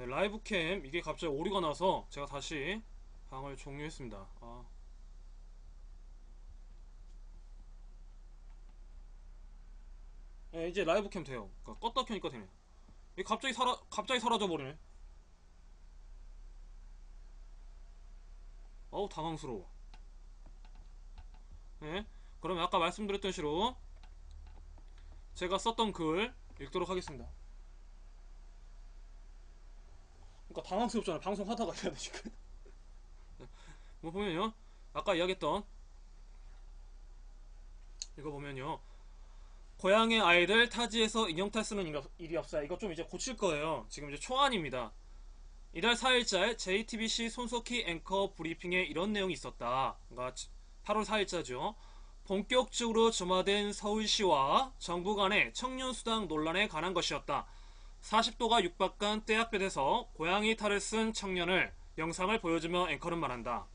라이브 캠 이게 갑자기 오류가 나서 제가 다시 방을 종료했습니다. 이제 라이브 캠 돼요. 그러니까 껐다 켜니까 되네. 이게 갑자기 사라져 버리네. 어우 당황스러워. 예? 그러면 아까 말씀드렸던 시로 제가 썼던 글 읽도록 하겠습니다. 그러니까 당황스럽잖아요. 방송하다가 해야 되니까. 뭐 보면요, 아까 이야기했던 이거 보면요, 고향의 아이들 타지에서 인형탈 쓰는 일이 없어요. 이거 좀 이제 고칠 거예요. 지금 이제 초안입니다. 이달 4일자에 JTBC 손석희 앵커 브리핑에 이런 내용이 있었다. 그러니까 8월 4일자죠. 본격적으로 점화된 서울시와 정부 간의 청년수당 논란에 관한 것이었다. 40도가 육박한 떼약볕에서 고양이 탈을 쓴 청년을 영상을 보여주며 앵커는 말한다.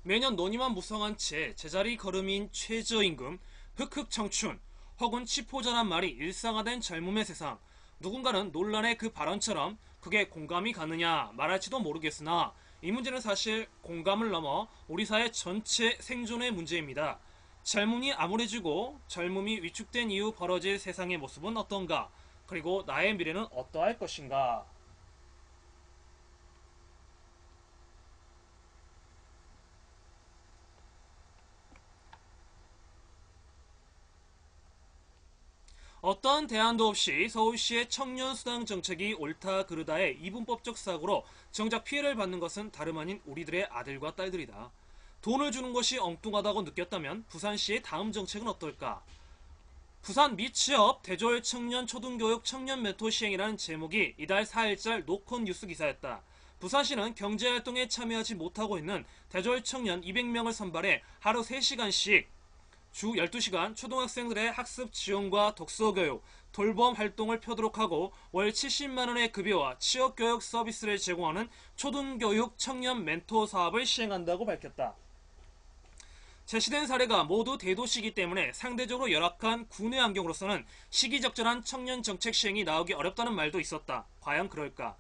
매년 논의만 무성한 채 제자리 걸음인 최저임금, 흑흑 청춘, 혹은 치포자란 말이 일상화된 젊음의 세상. 누군가는 논란의 그 발언처럼 그게 공감이 가느냐 말할지도 모르겠으나 이 문제는 사실 공감을 넘어 우리 사회 전체 생존의 문제입니다. 젊음이 암울해지고 젊음이 위축된 이후 벌어질 세상의 모습은 어떤가? 그리고 나의 미래는 어떠할 것인가? 어떠한 대안도 없이 서울시의 청년수당 정책이 옳다 그르다의 이분법적 사고로 정작 피해를 받는 것은 다름 아닌 우리들의 아들과 딸들이다. 돈을 주는 것이 엉뚱하다고 느꼈다면 부산시의 다음 정책은 어떨까? 부산 미취업 대졸 청년 초등교육 청년 멘토 시행이라는 제목이 이달 4일절 노컷 뉴스 기사였다. 부산시는 경제활동에 참여하지 못하고 있는 대졸 청년 200명을 선발해 하루 3시간씩 주 12시간 초등학생들의 학습 지원과 독서교육, 돌봄 활동을 펴도록 하고 월 70만원의 급여와 취업교육 서비스를 제공하는 초등교육 청년 멘토 사업을 시행한다고 밝혔다. 제시된 사례가 모두 대도시이기 때문에 상대적으로 열악한 구내 환경으로서는 시기적절한 청년 정책 시행이 나오기 어렵다는 말도 있었다. 과연 그럴까?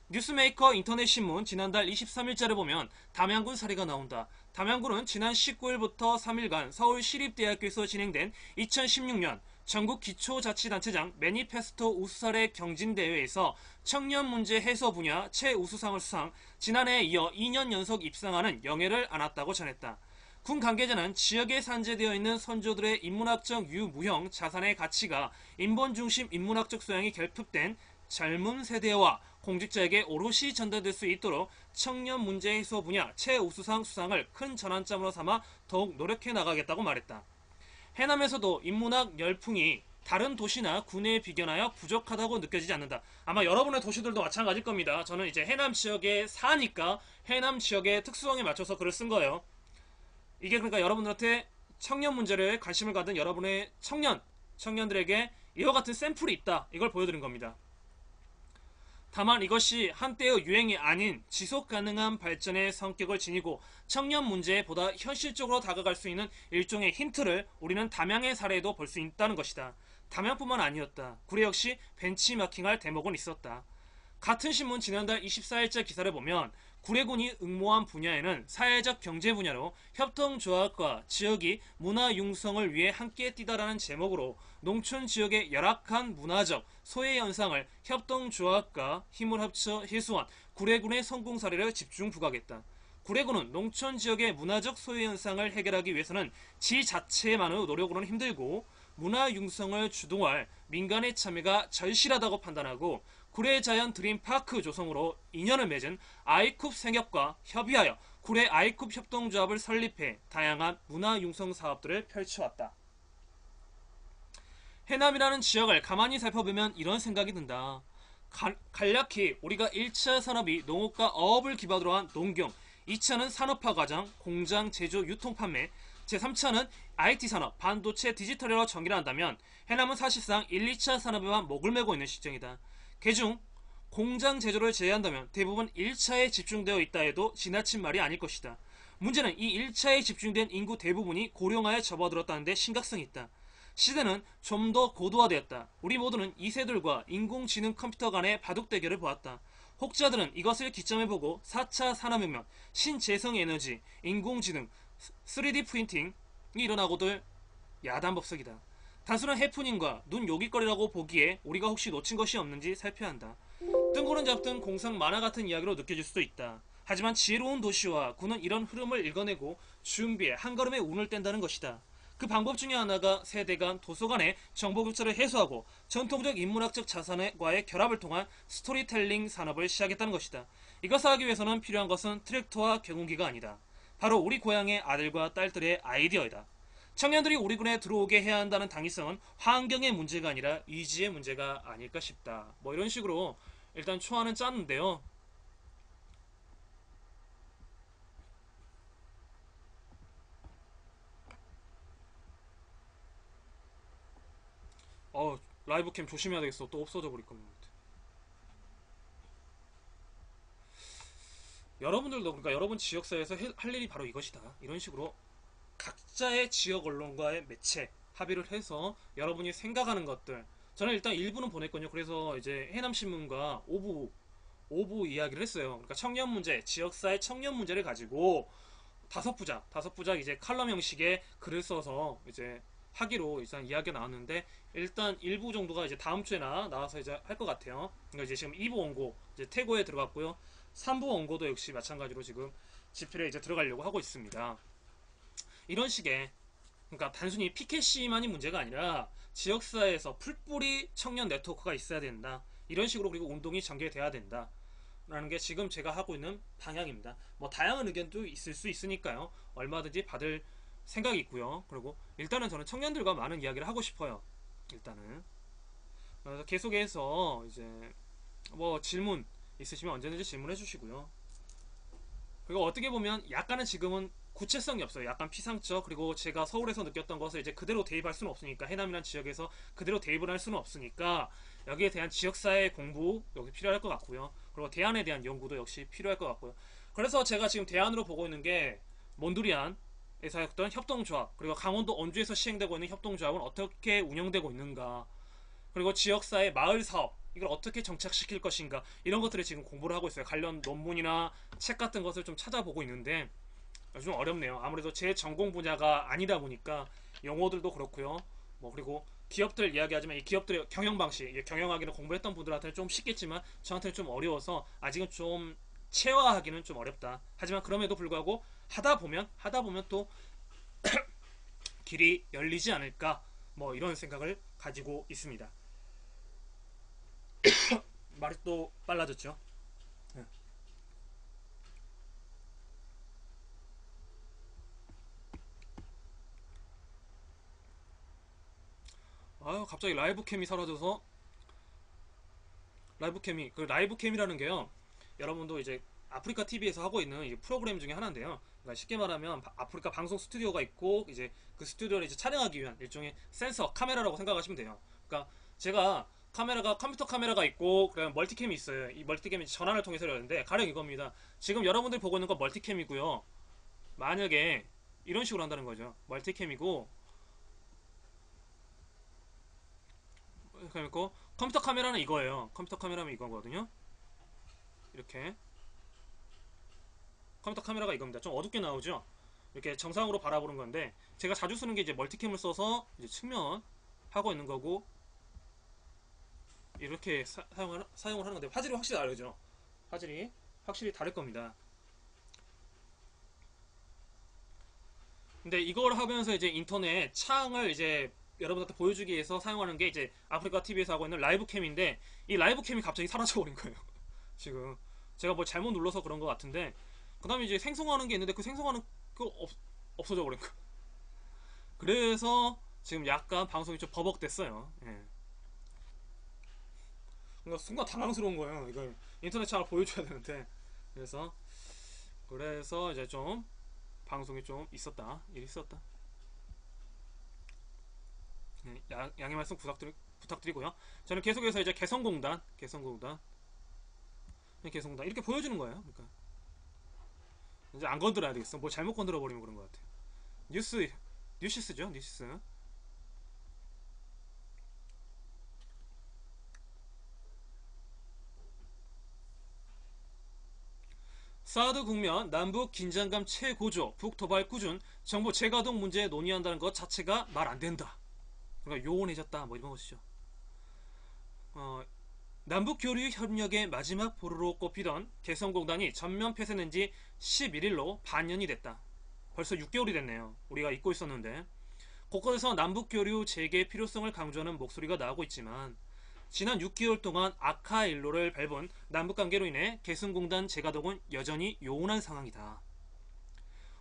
뉴스메이커 인터넷신문 지난달 23일자를 보면 담양군 사례가 나온다. 담양군은 지난 19일부터 3일간 서울시립대학교에서 진행된 2016년 전국 기초자치단체장 매니페스토 우수사례 경진대회에서 청년문제 해소 분야 최우수상을 수상, 지난해에 이어 2년 연속 입상하는 영예를 안았다고 전했다. 군 관계자는 지역에 산재되어 있는 선조들의 인문학적 유무형 자산의 가치가 인본중심 인문학적 소양이 결핍된 젊은 세대와 공직자에게 오롯이 전달될 수 있도록 청년 문제 해소 분야 최우수상 수상을 큰 전환점으로 삼아 더욱 노력해 나가겠다고 말했다. 해남에서도 인문학 열풍이 다른 도시나 군에 비견하여 부족하다고 느껴지지 않는다. 아마 여러분의 도시들도 마찬가지일 겁니다. 저는 이제 해남 지역에 사니까 해남 지역의 특수성에 맞춰서 글을 쓴 거예요. 이게 그러니까 여러분들한테 청년 문제를 관심을 가진 여러분의 청년들에게 이와 같은 샘플이 있다. 이걸 보여드린 겁니다. 다만 이것이 한때의 유행이 아닌 지속 가능한 발전의 성격을 지니고 청년 문제에 보다 현실적으로 다가갈 수 있는 일종의 힌트를 우리는 담양의 사례에도 볼 수 있다는 것이다. 담양뿐만 아니었다. 구례 역시 벤치마킹할 대목은 있었다. 같은 신문 지난달 24일자 기사를 보면 구례군이 응모한 분야에는 사회적 경제 분야로 협동조합과 지역이 문화 융성을 위해 함께 뛰다라는 제목으로 농촌 지역의 열악한 문화적 소외 현상을 협동조합과 힘을 합쳐 해소한 구례군의 성공 사례를 집중 부각했다. 구례군은 농촌 지역의 문화적 소외 현상을 해결하기 위해서는 지 자체만의 노력으로는 힘들고 문화 융성을 주도할 민간의 참여가 절실하다고 판단하고 구례 자연 드림파크 조성으로 인연을 맺은 아이쿱 생협과 협의하여 구례 아이쿱 협동조합을 설립해 다양한 문화 융성 사업들을 펼쳐왔다. 해남이라는 지역을 가만히 살펴보면 이런 생각이 든다. 간략히 우리가 1차 산업이 농업과 어업을 기반으로 한 농경, 2차는 산업화 과정, 공장, 제조, 유통, 판매, 제3차는 IT 산업, 반도체, 디지털이라고 정의를 한다면 해남은 사실상 1, 2차 산업에만 목을 메고 있는 실정이다. 그중 공장 제조를 제외한다면 대부분 1차에 집중되어 있다 해도 지나친 말이 아닐 것이다. 문제는 이 1차에 집중된 인구 대부분이 고령화에 접어들었다는 데 심각성이 있다. 시대는 좀 더 고도화되었다. 우리 모두는 이세돌과 인공지능 컴퓨터 간의 바둑 대결을 보았다. 혹자들은 이것을 기점해보고 4차 산업혁명, 신재생에너지, 인공지능, 3D 프린팅이 일어나고들 야단법석이다. 단순한 해프닝과 눈 요깃거리라고 보기에 우리가 혹시 놓친 것이 없는지 살펴야 한다. 뜬구름 잡든 공상 만화 같은 이야기로 느껴질 수도 있다. 하지만 지혜로운 도시와 군은 이런 흐름을 읽어내고 준비해 한 걸음에 운을 뗀다는 것이다. 그 방법 중에 하나가 세대 간 도서 간의 정보 교차를 해소하고 전통적 인문학적 자산과의 결합을 통한 스토리텔링 산업을 시작했다는 것이다. 이것을 하기 위해서는 필요한 것은 트랙터와 경운기가 아니다. 바로 우리 고향의 아들과 딸들의 아이디어이다. 청년들이 우리 군에 들어오게 해야 한다는 당위성은 환경의 문제가 아니라 의지의 문제가 아닐까 싶다. 뭐 이런 식으로 일단 초안은 짰는데요. 라이브 캠 조심해야 되겠어. 또 없어져 버릴 겁니다. 여러분들도 그러니까 여러분 지역사회에서 할 일이 바로 이것이다. 이런 식으로 각자의 지역 언론과의 매체 합의를 해서 여러분이 생각하는 것들 저는 일단 일부는 보냈거든요. 그래서 이제 해남신문과 오부 이야기를 했어요. 그러니까 청년 문제, 지역사회 청년 문제를 가지고 다섯 부작 이제 칼럼 형식의 글을 써서 이제 하기로 일단 이야기가 나왔는데 일단 일부 정도가 이제 다음 주에 나와서 이제 할 것 같아요. 그러니까 이제 지금 2부 원고 이제 태고에 들어갔고요. 3부 원고도 역시 마찬가지로 지금 집필에 이제 들어가려고 하고 있습니다. 이런 식의 그러니까 단순히 PKC만이 문제가 아니라 지역사회에서 풀뿌리 청년 네트워크가 있어야 된다. 이런 식으로 그리고 운동이 전개돼야 된다. 라는 게 지금 제가 하고 있는 방향입니다. 뭐 다양한 의견도 있을 수 있으니까요. 얼마든지 받을 생각이 있고요. 그리고 일단은 저는 청년들과 많은 이야기를 하고 싶어요. 일단은 그래서 계속해서 이제 뭐 질문 있으시면 언제든지 질문해 주시고요. 그리고 어떻게 보면 약간은 지금은 구체성이 없어요. 약간 피상적. 그리고 제가 서울에서 느꼈던 것을 이제 그대로 대입할 수는 없으니까 해남이란 지역에서 그대로 대입을 할 수는 없으니까 여기에 대한 지역사회 공부 여기 필요할 것 같고요. 그리고 대안에 대한 연구도 역시 필요할 것 같고요. 그래서 제가 지금 대안으로 보고 있는 게 몬두리안에서 했던 협동조합 그리고 강원도 언주에서 시행되고 있는 협동조합은 어떻게 운영되고 있는가 그리고 지역사회 마을사업 이걸 어떻게 정착시킬 것인가 이런 것들을 지금 공부를 하고 있어요. 관련 논문이나 책 같은 것을 좀 찾아보고 있는데 좀 어렵네요. 아무래도 제 전공 분야가 아니다 보니까 용어들도 그렇고요. 뭐 그리고 기업들 이야기하지만 이 기업들의 경영 방식, 경영하기를 공부했던 분들한테는 좀 쉽겠지만 저한테는 좀 어려워서 아직은 좀 체화하기는 좀 어렵다. 하지만 그럼에도 불구하고 하다 보면 또 길이 열리지 않을까 뭐 이런 생각을 가지고 있습니다. 말이 또 빨라졌죠. 네. 아유 갑자기 라이브 캠이 사라져서 라이브 캠이라는 게요. 여러분도 이제 아프리카 TV에서 하고 있는 이제 프로그램 중에 하나인데요. 그러니까 쉽게 말하면 아프리카 방송 스튜디오가 있고 이제 그 스튜디오를 이제 촬영하기 위한 일종의 센서 카메라라고 생각하시면 돼요. 그러니까 제가 카메라가 컴퓨터 카메라가 있고 그다음 멀티캠이 있어요. 이 멀티캠이 전환을 통해서 열는데 가령 이겁니다. 지금 여러분들 보고 있는 건 멀티캠이고요. 만약에 이런 식으로 한다는 거죠. 멀티캠이고 그리고 컴퓨터 카메라는 이거예요. 컴퓨터 카메라는 이거거든요. 이렇게 컴퓨터 카메라가 이겁니다. 좀 어둡게 나오죠? 이렇게 정상으로 바라보는 건데 제가 자주 쓰는 게 이제 멀티캠을 써서 이제 측면 하고 있는 거고 이렇게 사용을 하는 건데 화질이 확실히 다르죠? 화질이 확실히 다를 겁니다. 근데 이걸 하면서 이제 인터넷 창을 이제 여러분한테 보여주기 위해서 사용하는 게 이제 아프리카 TV에서 하고 있는 라이브 캠인데 이 라이브 캠이 갑자기 사라져버린 거예요. 지금 제가 뭐 잘못 눌러서 그런 것 같은데 그 다음에 이제 생성하는 게 있는데 그 생성하는 거 없어져 버린 거. 그래서 지금 약간 방송이 좀 버벅댔어요. 예. 그러니까 순간 당황스러운 거예요. 이걸 인터넷 창을 보여줘야 되는데 그래서 이제 좀 방송이 좀 있었다. 일이 있었다. 예, 양해 말씀 부탁드리고요. 저는 계속해서 이제 개성공단 이렇게 보여주는 거예요. 그러니까 이제 안 건드려야 되겠어. 뭐 잘못 건드려 버리면 그런 것 같아요. 뉴시스죠, 뉴시스. 사드 국면 남북 긴장감 최고조 북도발 꾸준 정부 재가동 문제 논의한다는 것 자체가 말 안 된다. 그러니까 요원해졌다 뭐 이런 것이죠. 어, 남북 교류 협력의 마지막 보루로 꼽히던 개성공단이 전면 폐쇄된 지 11일로 반년이 됐다. 벌써 6개월이 됐네요. 우리가 잊고 있었는데 곳곳에서 남북 교류 재개 필요성을 강조하는 목소리가 나오고 있지만 지난 6개월 동안 악화 일로를 밟은 남북관계로 인해 개성공단 재가동은 여전히 요원한 상황이다.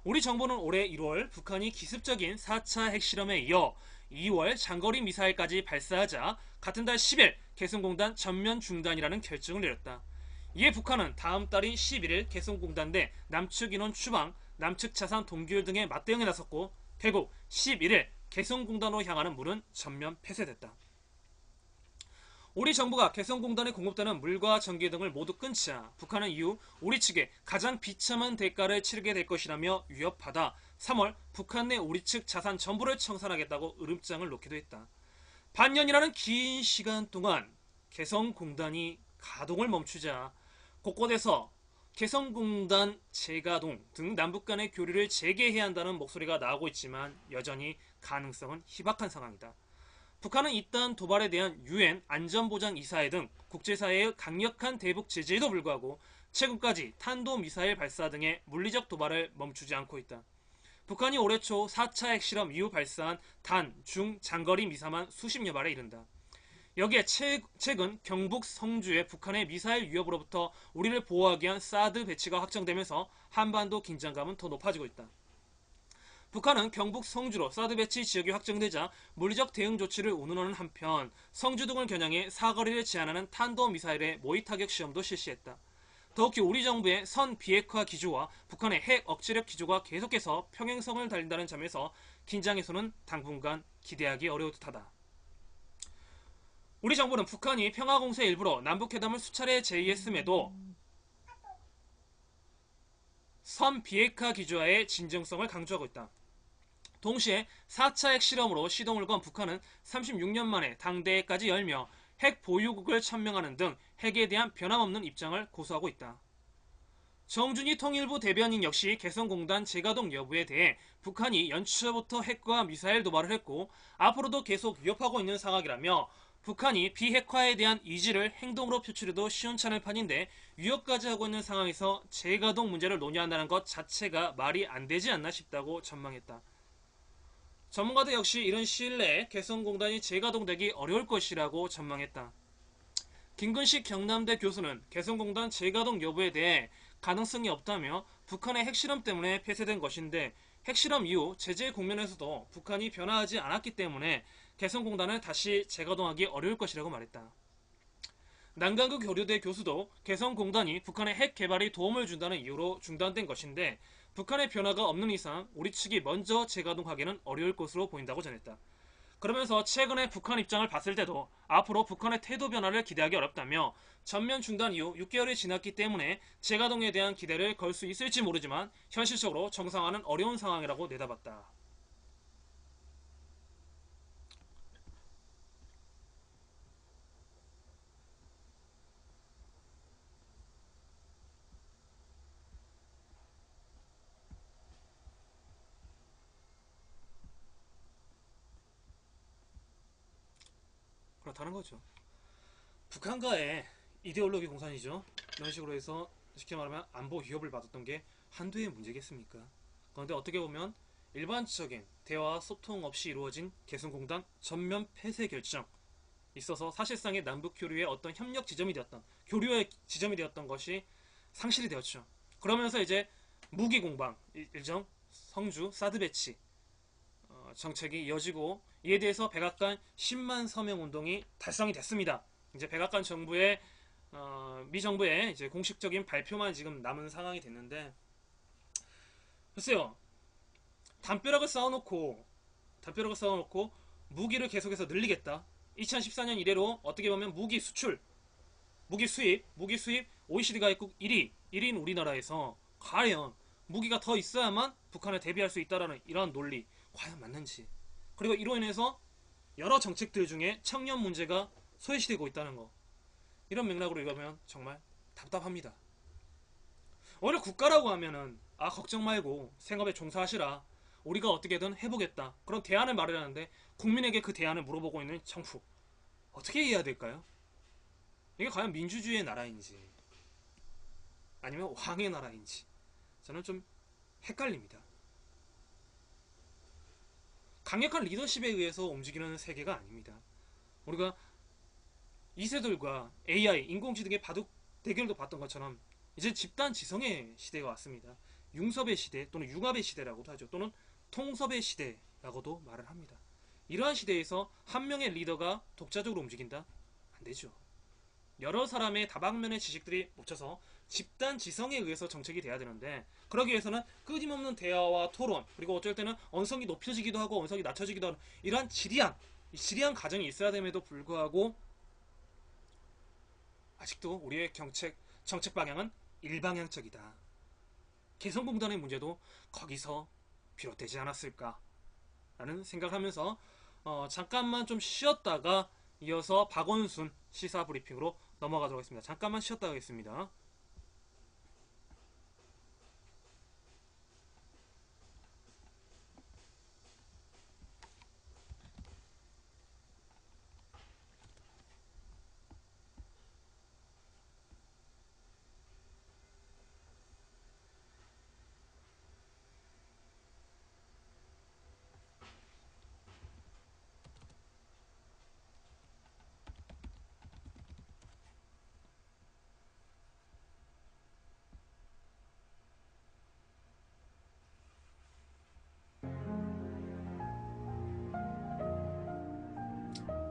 우리 정부는 올해 1월 북한이 기습적인 4차 핵실험에 이어 2월 장거리 미사일까지 발사하자 같은 달 10일 개성공단 전면 중단이라는 결정을 내렸다. 이에 북한은 다음 달인 11일 개성공단 내 남측 인원 추방, 남측 자산 동결 등의 맞대응에 나섰고 결국 11일 개성공단으로 향하는 문은 전면 폐쇄됐다. 우리 정부가 개성공단에 공급되는 물과 전기 등을 모두 끊자 북한은 이후 우리 측에 가장 비참한 대가를 치르게 될 것이라며 위협하다 3월 북한 내 우리 측 자산 전부를 청산하겠다고 으름장을 놓기도 했다. 반년이라는 긴 시간 동안 개성공단이 가동을 멈추자 곳곳에서 개성공단 재가동 등 남북 간의 교류를 재개해야 한다는 목소리가 나오고 있지만 여전히 가능성은 희박한 상황이다. 북한은 이딴 도발에 대한 UN 안전보장이사회 등 국제사회의 강력한 대북 제재에도 불구하고 최근까지 탄도미사일 발사 등의 물리적 도발을 멈추지 않고 있다. 북한이 올해 초 4차 핵실험 이후 발사한 단, 중, 장거리 미사만 수십여 발에 이른다. 여기에 최근 경북 성주의 북한의 미사일 위협으로부터 우리를 보호하기 위한 사드 배치가 확정되면서 한반도 긴장감은 더 높아지고 있다. 북한은 경북 성주로 사드 배치 지역이 확정되자 물리적 대응 조치를 운운하는 한편 성주 등을 겨냥해 사거리를 제한하는 탄도미사일의 모의 타격 시험도 실시했다. 더욱이 우리 정부의 선 비핵화 기조와 북한의 핵 억제력 기조가 계속해서 평행성을 달린다는 점에서 긴장 해소는 당분간 기대하기 어려울 듯하다. 우리 정부는 북한이 평화공세 일부로 남북회담을 수차례 제의했음에도 선 비핵화 기조와의 진정성을 강조하고 있다. 동시에 4차 핵실험으로 시동을 건 북한은 36년 만에 당대회까지 열며 핵 보유국을 천명하는 등 핵에 대한 변함없는 입장을 고수하고 있다. 정준희 통일부 대변인 역시 개성공단 재가동 여부에 대해 북한이 연초부터 핵과 미사일 도발을 했고 앞으로도 계속 위협하고 있는 상황이라며 북한이 비핵화에 대한 의지를 행동으로 표출해도 시원찮을 판인데 위협까지 하고 있는 상황에서 재가동 문제를 논의한다는 것 자체가 말이 안 되지 않나 싶다고 전망했다. 전문가들 역시 이런 시일 내에 개성공단이 재가동되기 어려울 것이라고 전망했다. 김근식 경남대 교수는 개성공단 재가동 여부에 대해 가능성이 없다며 북한의 핵실험 때문에 폐쇄된 것인데 핵실험 이후 제재 국면에서도 북한이 변화하지 않았기 때문에 개성공단을 다시 재가동하기 어려울 것이라고 말했다. 남강구 교류대 교수도 개성공단이 북한의 핵 개발에 도움을 준다는 이유로 중단된 것인데 북한의 변화가 없는 이상 우리 측이 먼저 재가동하기는 어려울 것으로 보인다고 전했다. 그러면서 최근에 북한 입장을 봤을 때도 앞으로 북한의 태도 변화를 기대하기 어렵다며 전면 중단 이후 6개월이 지났기 때문에 재가동에 대한 기대를 걸 수 있을지 모르지만 현실적으로 정상화는 어려운 상황이라고 내다봤다. 그렇다는 거죠. 북한과의 이데올로기 공산이죠. 이런 식으로 해서 쉽게 말하면 안보 위협을 받았던 게 한두의 문제겠습니까? 그런데 어떻게 보면 일반적인 대화와 소통 없이 이루어진 개성공단 전면 폐쇄 결정 있어서 사실상의 남북 교류의 어떤 협력 지점이 되었던 교류의 지점이 되었던 것이 상실이 되었죠. 그러면서 이제 무기 공방 일정 성주 사드 배치 정책이 이어지고 이에 대해서 백악관 10만 서명 운동이 달성이 됐습니다. 이제 백악관 정부의 미 정부의 이제 공식적인 발표만 지금 남은 상황이 됐는데 글쎄요. 담벼락을 쌓아놓고 무기를 계속해서 늘리겠다. 2014년 이래로 어떻게 보면 무기 수출, 무기 수입 OECD 가입국 1위인 우리나라에서 과연 무기가 더 있어야만 북한을 대비할 수 있다라는 이러한 논리 과연 맞는지, 그리고 이로 인해서 여러 정책들 중에 청년 문제가 소외시되고 있다는 거, 이런 맥락으로 읽으면 정말 답답합니다. 오히려 국가라고 하면은 아 걱정 말고 생업에 종사하시라. 우리가 어떻게든 해보겠다. 그런 대안을 마련하는데 국민에게 그 대안을 물어보고 있는 정부. 어떻게 이해해야 될까요? 이게 과연 민주주의의 나라인지 아니면 왕의 나라인지 저는 좀 헷갈립니다. 강력한 리더십에 의해서 움직이는 세계가 아닙니다. 우리가 2세들과 AI, 인공지능의 바둑 대결도 봤던 것처럼 이제 집단 지성의 시대가 왔습니다. 융섭의 시대 또는 융합의 시대라고도 하죠. 또는 통섭의 시대라고도 말을 합니다. 이러한 시대에서 한 명의 리더가 독자적으로 움직인다? 안 되죠. 여러 사람의 다방면의 지식들이 뭉쳐서 집단 지성에 의해서 정책이 돼야 되는데 그러기 위해서는 끊임없는 대화와 토론 그리고 어쩔 때는 언성이 높여지기도 하고 언성이 낮춰지기도 하는 이러한 지리한 과정이 있어야 됨에도 불구하고 아직도 우리의 정책 방향은 일방향적이다. 개성공단의 문제도 거기서 비롯되지 않았을까라는 생각하면서 잠깐만 좀 쉬었다가 이어서 박원순 시사 브리핑으로 넘어가도록 하겠습니다. 잠깐만 쉬었다 가겠습니다.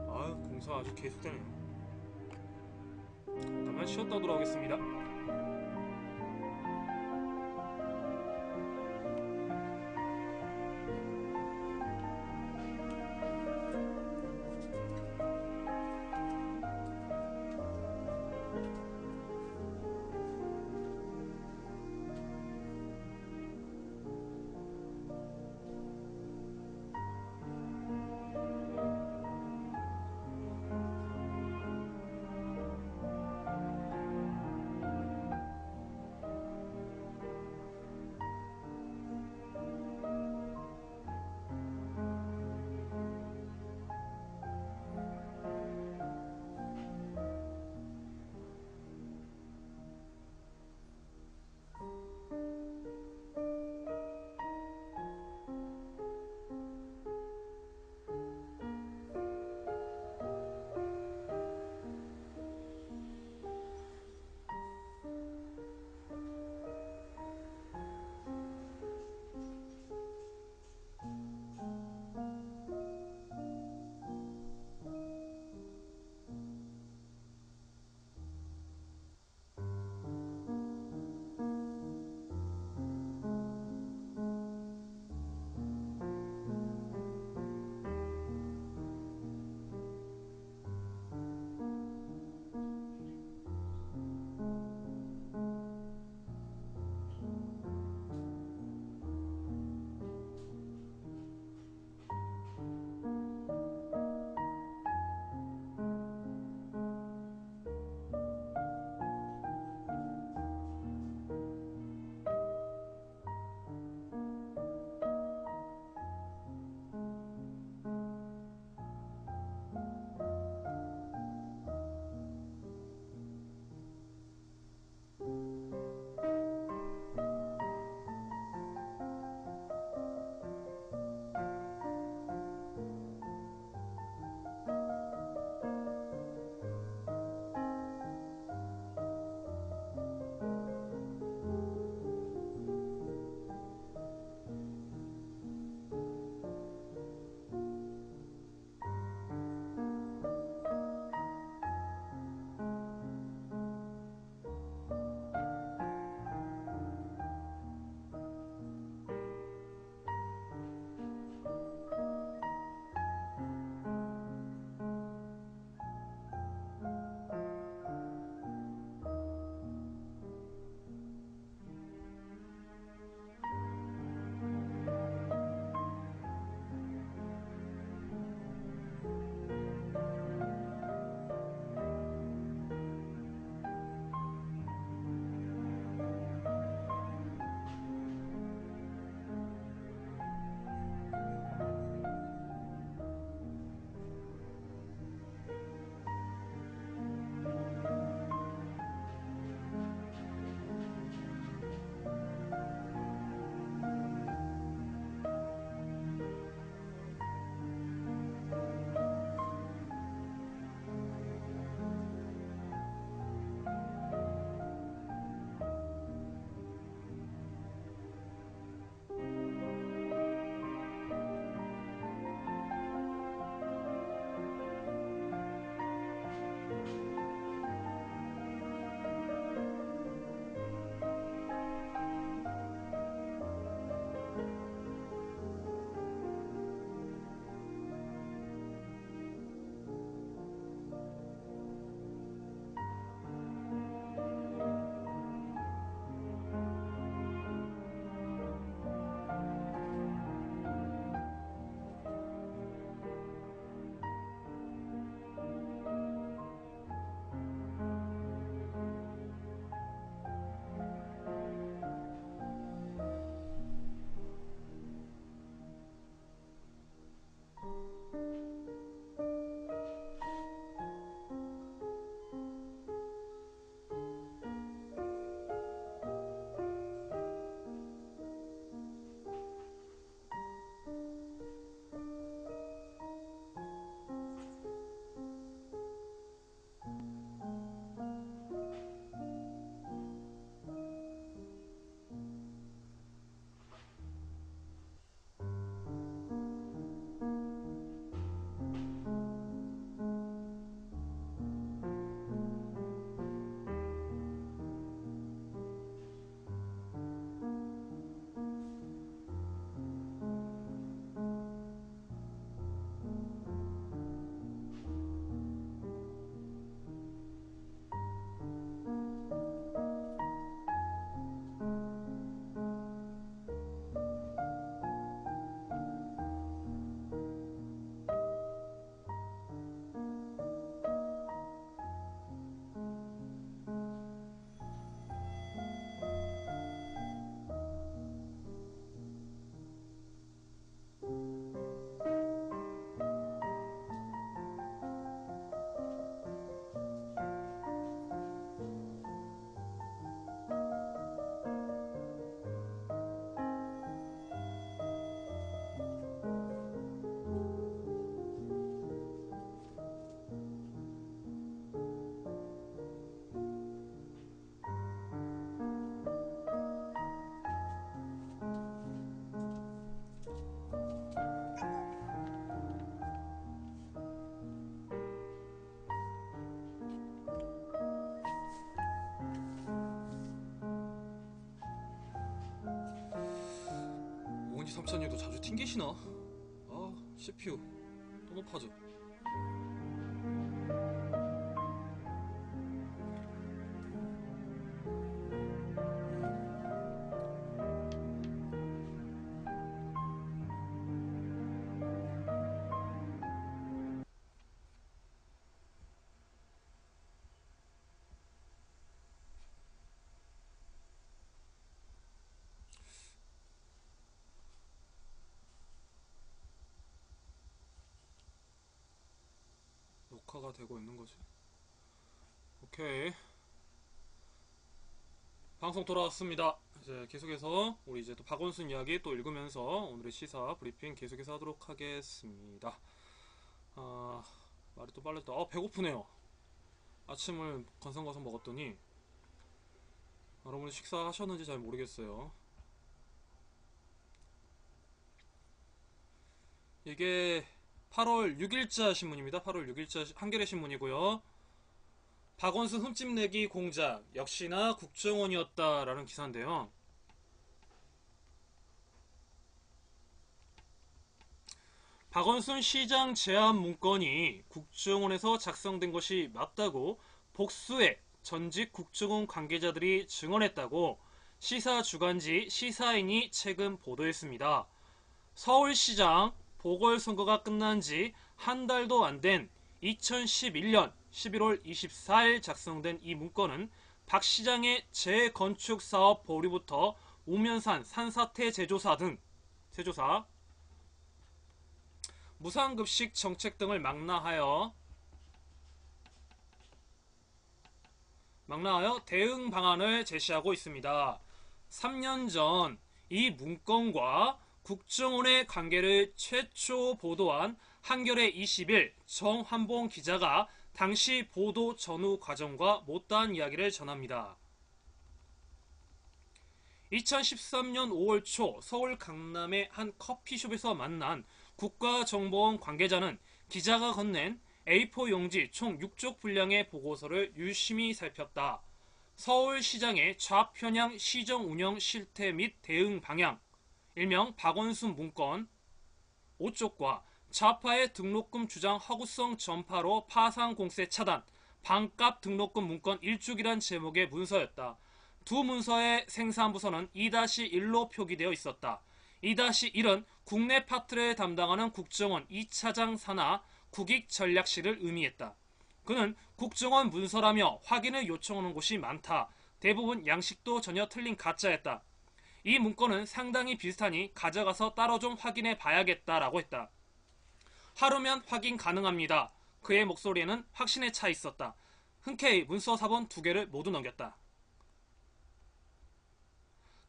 아유 공사 아주 계속되네요. 잠깐만 쉬었다 돌아오겠습니다. 삼촌님도 자주 튕기시나? CPU 또 높아져. 녹화가 되고 있는 거지. 오케이. 방송 돌아왔습니다. 이제 계속해서 우리 이제 또 박원순 이야기 또 읽으면서 오늘의 시사 브리핑 계속해서 하도록 하겠습니다. 말이 또 빨랐다. 배고프네요. 아침을 건성건성 먹었더니 여러분이 식사하셨는지 잘 모르겠어요. 이게 8월 6일자 신문입니다. 8월 6일자 한겨레 신문이고요. 박원순 흠집 내기 공작 역시나 국정원이었다라는 기사인데요. 박원순 시장 제안 문건이 국정원에서 작성된 것이 맞다고 복수의 전직 국정원 관계자들이 증언했다고 시사주간지 시사인이 최근 보도했습니다. 서울시장 보궐선거가 끝난 지 한 달도 안 된 2011년 11월 24일 작성된 이 문건은 박 시장의 재건축 사업 보류부터 우면산 산사태 제조사 등 무상급식 정책 등을 망라하여 대응 방안을 제시하고 있습니다. 3년 전 이 문건과 국정원의 관계를 최초 보도한 한겨레 20일 정한봉 기자가 당시 보도 전후 과정과 못다한 이야기를 전합니다. 2013년 5월 초 서울 강남의 한 커피숍에서 만난 국가정보원 관계자는 기자가 건넨 A4 용지 총 6쪽 분량의 보고서를 유심히 살폈다. 서울시장의 좌편향 시정운영 실태 및 대응 방향, 일명 박원순 문건 5쪽과 좌파의 등록금 주장 허구성 전파로 파상 공세 차단, 반값 등록금 문건 1쪽이란 제목의 문서였다. 두 문서의 생산부서는 2-1로 표기되어 있었다. 2-1은 국내 파트를 담당하는 국정원 2차장 산하 국익전략실을 의미했다. 그는 국정원 문서라며 확인을 요청하는 곳이 많다. 대부분 양식도 전혀 틀린 가짜였다. 이 문건은 상당히 비슷하니 가져가서 따로 좀 확인해 봐야겠다라고 했다. 하루면 확인 가능합니다. 그의 목소리에는 확신에 차 있었다. 흔쾌히 문서 사본 2개를 모두 넘겼다.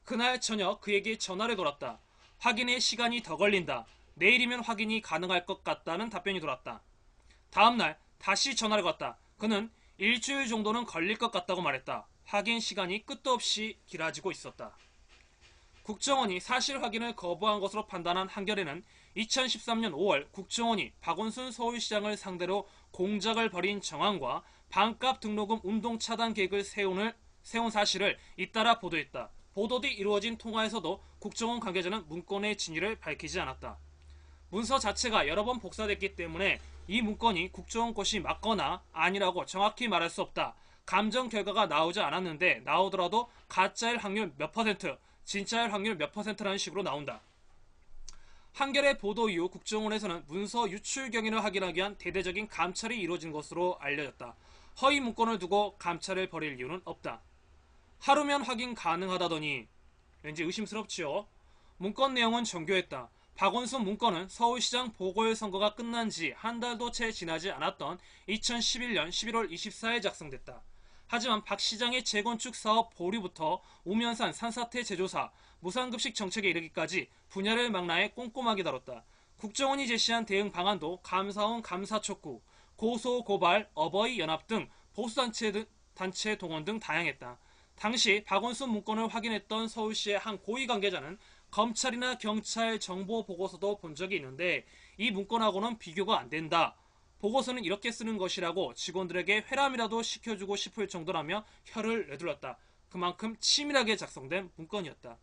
그날 저녁 그에게 전화를 걸었다. 확인에 시간이 더 걸린다. 내일이면 확인이 가능할 것 같다는 답변이 돌았다. 다음날 다시 전화를 걸었다. 그는 일주일 정도는 걸릴 것 같다고 말했다. 확인 시간이 끝도 없이 길어지고 있었다. 국정원이 사실 확인을 거부한 것으로 판단한 한겨레는 2013년 5월 국정원이 박원순 서울시장을 상대로 공작을 벌인 정황과 반값 등록금 운동 차단 계획을 세운 사실을 잇따라 보도했다. 보도 뒤 이루어진 통화에서도 국정원 관계자는 문건의 진위를 밝히지 않았다. 문서 자체가 여러 번 복사됐기 때문에 이 문건이 국정원 것이 맞거나 아니라고 정확히 말할 수 없다. 감정 결과가 나오지 않았는데 나오더라도 가짜일 확률 몇 퍼센트, 진짜일 확률 몇 퍼센트라는 식으로 나온다. 한겨레 보도 이후 국정원에서는 문서 유출 경위를 확인하기 위한 대대적인 감찰이 이루어진 것으로 알려졌다. 허위 문건을 두고 감찰을 벌일 이유는 없다. 하루면 확인 가능하다더니 왠지 의심스럽지요. 문건 내용은 정교했다. 박원순 문건은 서울시장 보궐선거가 끝난 지 한 달도 채 지나지 않았던 2011년 11월 24일 작성됐다. 하지만 박 시장의 재건축 사업 보류부터 우면산 산사태 제조사, 무상급식 정책에 이르기까지 분야를 망라해 꼼꼼하게 다뤘다. 국정원이 제시한 대응 방안도 감사원 감사 촉구, 고소 고발, 어버이 연합 등 보수단체 동원 등 다양했다. 당시 박원순 문건을 확인했던 서울시의 한 고위 관계자는 검찰이나 경찰 정보 보고서도 본 적이 있는데 이 문건하고는 비교가 안 된다. 보고서는 이렇게 쓰는 것이라고 직원들에게 회람이라도 시켜주고 싶을 정도라며 혀를 내둘렀다. 그만큼 치밀하게 작성된 문건이었다.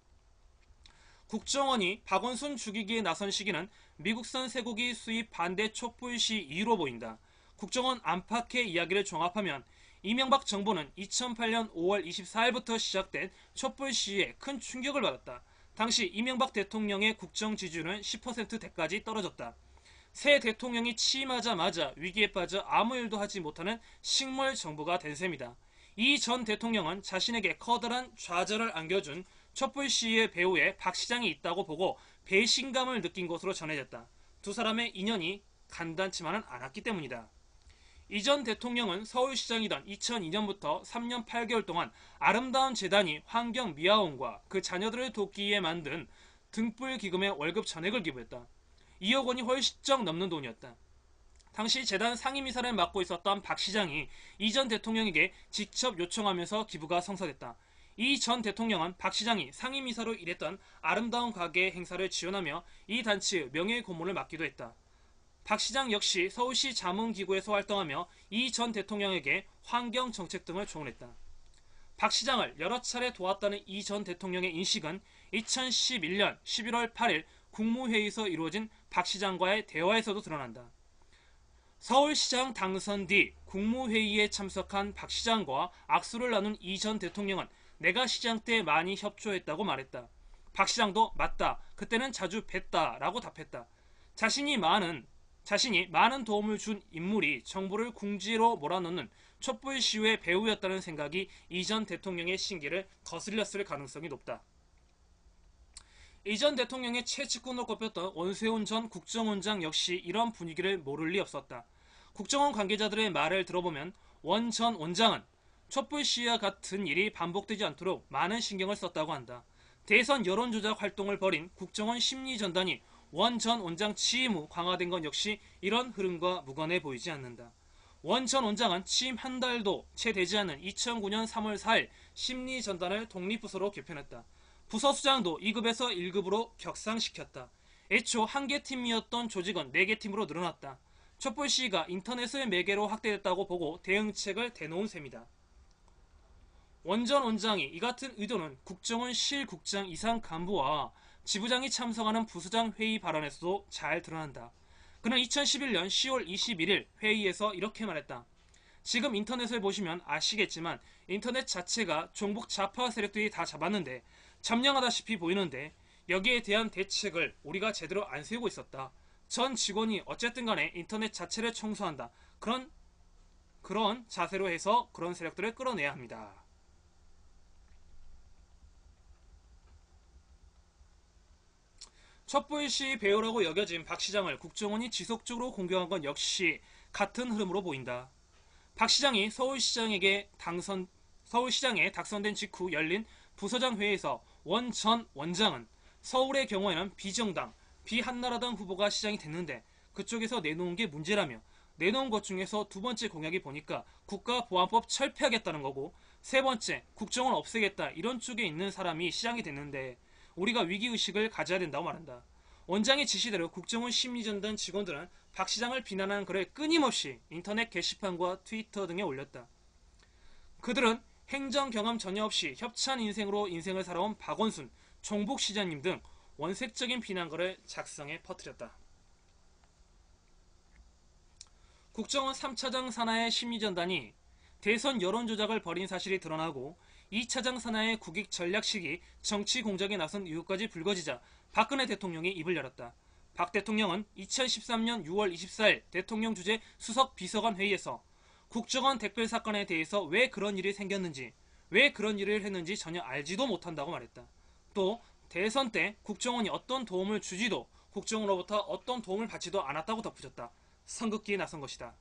국정원이 박원순 죽이기에 나선 시기는 미국산 쇠고기 수입 반대 촛불 시 이후로 보인다. 국정원 안팎의 이야기를 종합하면 이명박 정부는 2008년 5월 24일부터 시작된 촛불 시위에 큰 충격을 받았다. 당시 이명박 대통령의 국정 지지율은 10%대까지 떨어졌다. 새 대통령이 취임하자마자 위기에 빠져 아무 일도 하지 못하는 식물 정부가 된 셈이다. 이 전 대통령은 자신에게 커다란 좌절을 안겨준 촛불 시위의 배후에 박 시장이 있다고 보고 배신감을 느낀 것으로 전해졌다. 두 사람의 인연이 간단치만은 않았기 때문이다. 이전 대통령은 서울시장이던 2002년부터 3년 8개월 동안 아름다운 재단이 환경미화원과 그 자녀들을 돕기 위해 만든 등불 기금의 월급 전액을 기부했다. 2억 원이 훨씬 넘는 돈이었다. 당시 재단 상임이사를 맡고 있었던 박 시장이 이전 대통령에게 직접 요청하면서 기부가 성사됐다. 이 전 대통령은 박 시장이 상임이사로 일했던 아름다운 가게 행사를 지원하며 이 단체의 명예고문을 맡기도 했다. 박 시장 역시 서울시 자문기구에서 활동하며 이 전 대통령에게 환경정책 등을 조언했다. 박 시장을 여러 차례 도왔다는 이 전 대통령의 인식은 2011년 11월 8일 국무회의에서 이루어진 박 시장과의 대화에서도 드러난다. 서울시장 당선 뒤 국무회의에 참석한 박 시장과 악수를 나눈 이 전 대통령은 내가 시장 때 많이 협조했다고 말했다. 박 시장도 맞다. 그때는 자주 뵀다 라고 답했다. 자신이 많은 도움을 준 인물이 정부를 궁지로 몰아넣는 촛불 시위의 배후였다는 생각이 이 전 대통령의 심기를 거슬렸을 가능성이 높다. 이 전 대통령의 최측근으로 꼽혔던 원세훈 전 국정원장 역시 이런 분위기를 모를 리 없었다. 국정원 관계자들의 말을 들어보면 원 전 원장은 촛불 시위와 같은 일이 반복되지 않도록 많은 신경을 썼다고 한다. 대선 여론조작 활동을 벌인 국정원 심리전단이 원 전 원장 취임 후 강화된 건 역시 이런 흐름과 무관해 보이지 않는다. 원 전 원장은 취임 한 달도 채 되지 않은 2009년 3월 4일 심리전단을 독립부서로 개편했다. 부서수장도 2급에서 1급으로 격상시켰다. 애초 한 개 팀이었던 조직은 4개 팀으로 늘어났다. 촛불 시위가 인터넷을 매개로 확대됐다고 보고 대응책을 대놓은 셈이다. 원 전 원장이 이 같은 의도는 국정원 실국장 이상 간부와 지부장이 참석하는 부수장 회의 발언에서도 잘 드러난다. 그는 2011년 10월 21일 회의에서 이렇게 말했다. 지금 인터넷을 보시면 아시겠지만 인터넷 자체가 종북 좌파 세력들이 다 잡았는데 점령하다시피 보이는데 여기에 대한 대책을 우리가 제대로 안 세우고 있었다. 전 직원이 어쨌든 간에 인터넷 자체를 청소한다. 그런 자세로 해서 그런 세력들을 끌어내야 합니다. 촛불 시위 배우라고 여겨진 박 시장을 국정원이 지속적으로 공격한 건 역시 같은 흐름으로 보인다. 박 시장이 서울시장에 당선된 직후 열린 부서장 회의에서 원 전 원장은 서울의 경우에는 비정당, 비한나라당 후보가 시장이 됐는데 그쪽에서 내놓은 게 문제라며 내놓은 것 중에서 두 번째 공약이 보니까 국가보안법 철폐하겠다는 거고 세 번째 국정원 없애겠다 이런 쪽에 있는 사람이 시장이 됐는데 우리가 위기의식을 가져야 된다고 말한다. 원장의 지시대로 국정원 심리전단 직원들은 박 시장을 비난하는 글을 끊임없이 인터넷 게시판과 트위터 등에 올렸다. 그들은 행정 경험 전혀 없이 협찬 인생으로 인생을 살아온 박원순, 종북 시장님 등 원색적인 비난글을 작성해 퍼뜨렸다. 국정원 3차장 산하의 심리전단이 대선 여론조작을 벌인 사실이 드러나고 2차장 산하의 국익 전략 시기 정치 공작에 나선 이유까지 불거지자 박근혜 대통령이 입을 열었다. 박 대통령은 2013년 6월 24일 대통령 주재 수석 비서관 회의에서 국정원 댓글 사건에 대해서 왜 그런 일이 생겼는지, 왜 그런 일을 했는지 전혀 알지도 못한다고 말했다. 또 대선 때 국정원이 어떤 도움을 주지도 국정원으로부터 어떤 도움을 받지도 않았다고 덧붙였다. 선긋기에 나선 것이다.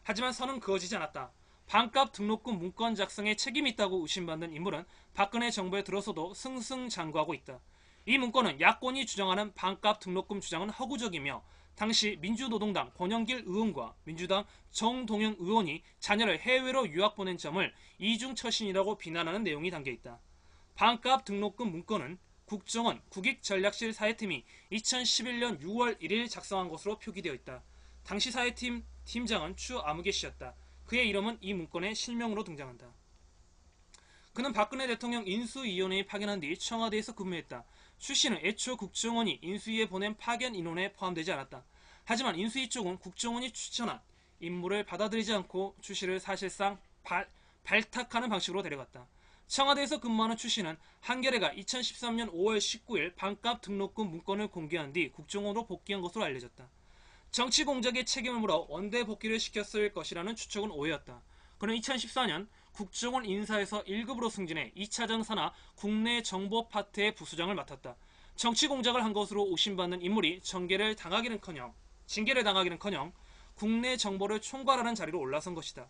하지만 선은 그어지지 않았다. 반값 등록금 문건 작성에 책임이 있다고 의심받는 인물은 박근혜 정부에 들어서도 승승장구하고 있다. 이 문건은 야권이 주장하는 반값 등록금 주장은 허구적이며 당시 민주노동당 권영길 의원과 민주당 정동영 의원이 자녀를 해외로 유학 보낸 점을 이중처신이라고 비난하는 내용이 담겨있다. 반값 등록금 문건은 국정원 국익전략실 사회팀이 2011년 6월 1일 작성한 것으로 표기되어 있다. 당시 사회팀 팀장은 추아무개 씨였다. 그의 이름은 이 문건에 실명으로 등장한다. 그는 박근혜 대통령 인수위원회에 파견한 뒤 청와대에서 근무했다. 추 씨는 애초 국정원이 인수위에 보낸 파견 인원에 포함되지 않았다. 하지만 인수위 쪽은 국정원이 추천한 인물을 받아들이지 않고 추 씨를 사실상 발탁하는 방식으로 데려갔다. 청와대에서 근무하는 추 씨는 한겨레가 2013년 5월 19일 반값 등록금 문건을 공개한 뒤 국정원으로 복귀한 것으로 알려졌다. 정치 공작의 책임을 물어 원대 복귀를 시켰을 것이라는 추측은 오해였다. 그는 2014년 국정원 인사에서 1급으로 승진해 2차장 산하 국내 정보 파트의 부수장을 맡았다. 정치 공작을 한 것으로 의심받는 인물이 징계를 당하기는커녕 국내 정보를 총괄하는 자리로 올라선 것이다.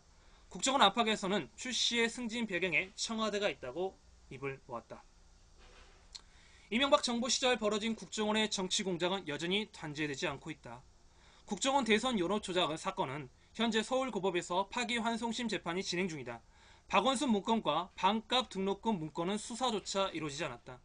국정원 안팎에서는 추 씨의 승진 배경에 청와대가 있다고 입을 모았다. 이명박 정부 시절 벌어진 국정원의 정치 공작은 여전히 단죄되지 않고 있다. 국정원 대선 여론 조작 사건은 현재 서울고법에서 파기환송심 재판이 진행 중이다. 박원순 문건과 반값 등록금 문건은 수사조차 이루어지지 않았다.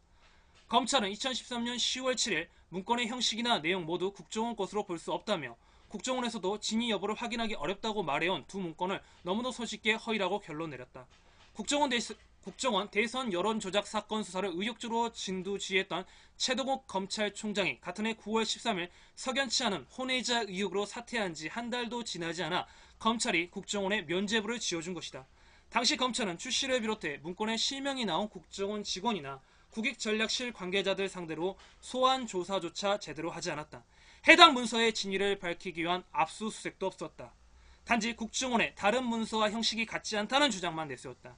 검찰은 2013년 10월 7일 문건의 형식이나 내용 모두 국정원 것으로 볼 수 없다며 국정원에서도 진위 여부를 확인하기 어렵다고 말해온 두 문건을 너무도 손쉽게 허위라고 결론 내렸다. 국정원 대선 여론 조작 사건 수사를 의욕적으로 진두지휘했던 최동욱 검찰총장이 같은 해 9월 13일 석연치 않은 혼외자 의혹으로 사퇴한 지 한 달도 지나지 않아 검찰이 국정원에 면죄부를 지어준 것이다. 당시 검찰은 추 씨를 비롯해 문건에 실명이 나온 국정원 직원이나 국익전략실 관계자들 상대로 소환 조사조차 제대로 하지 않았다. 해당 문서의 진위를 밝히기 위한 압수수색도 없었다. 단지 국정원의 다른 문서와 형식이 같지 않다는 주장만 내세웠다.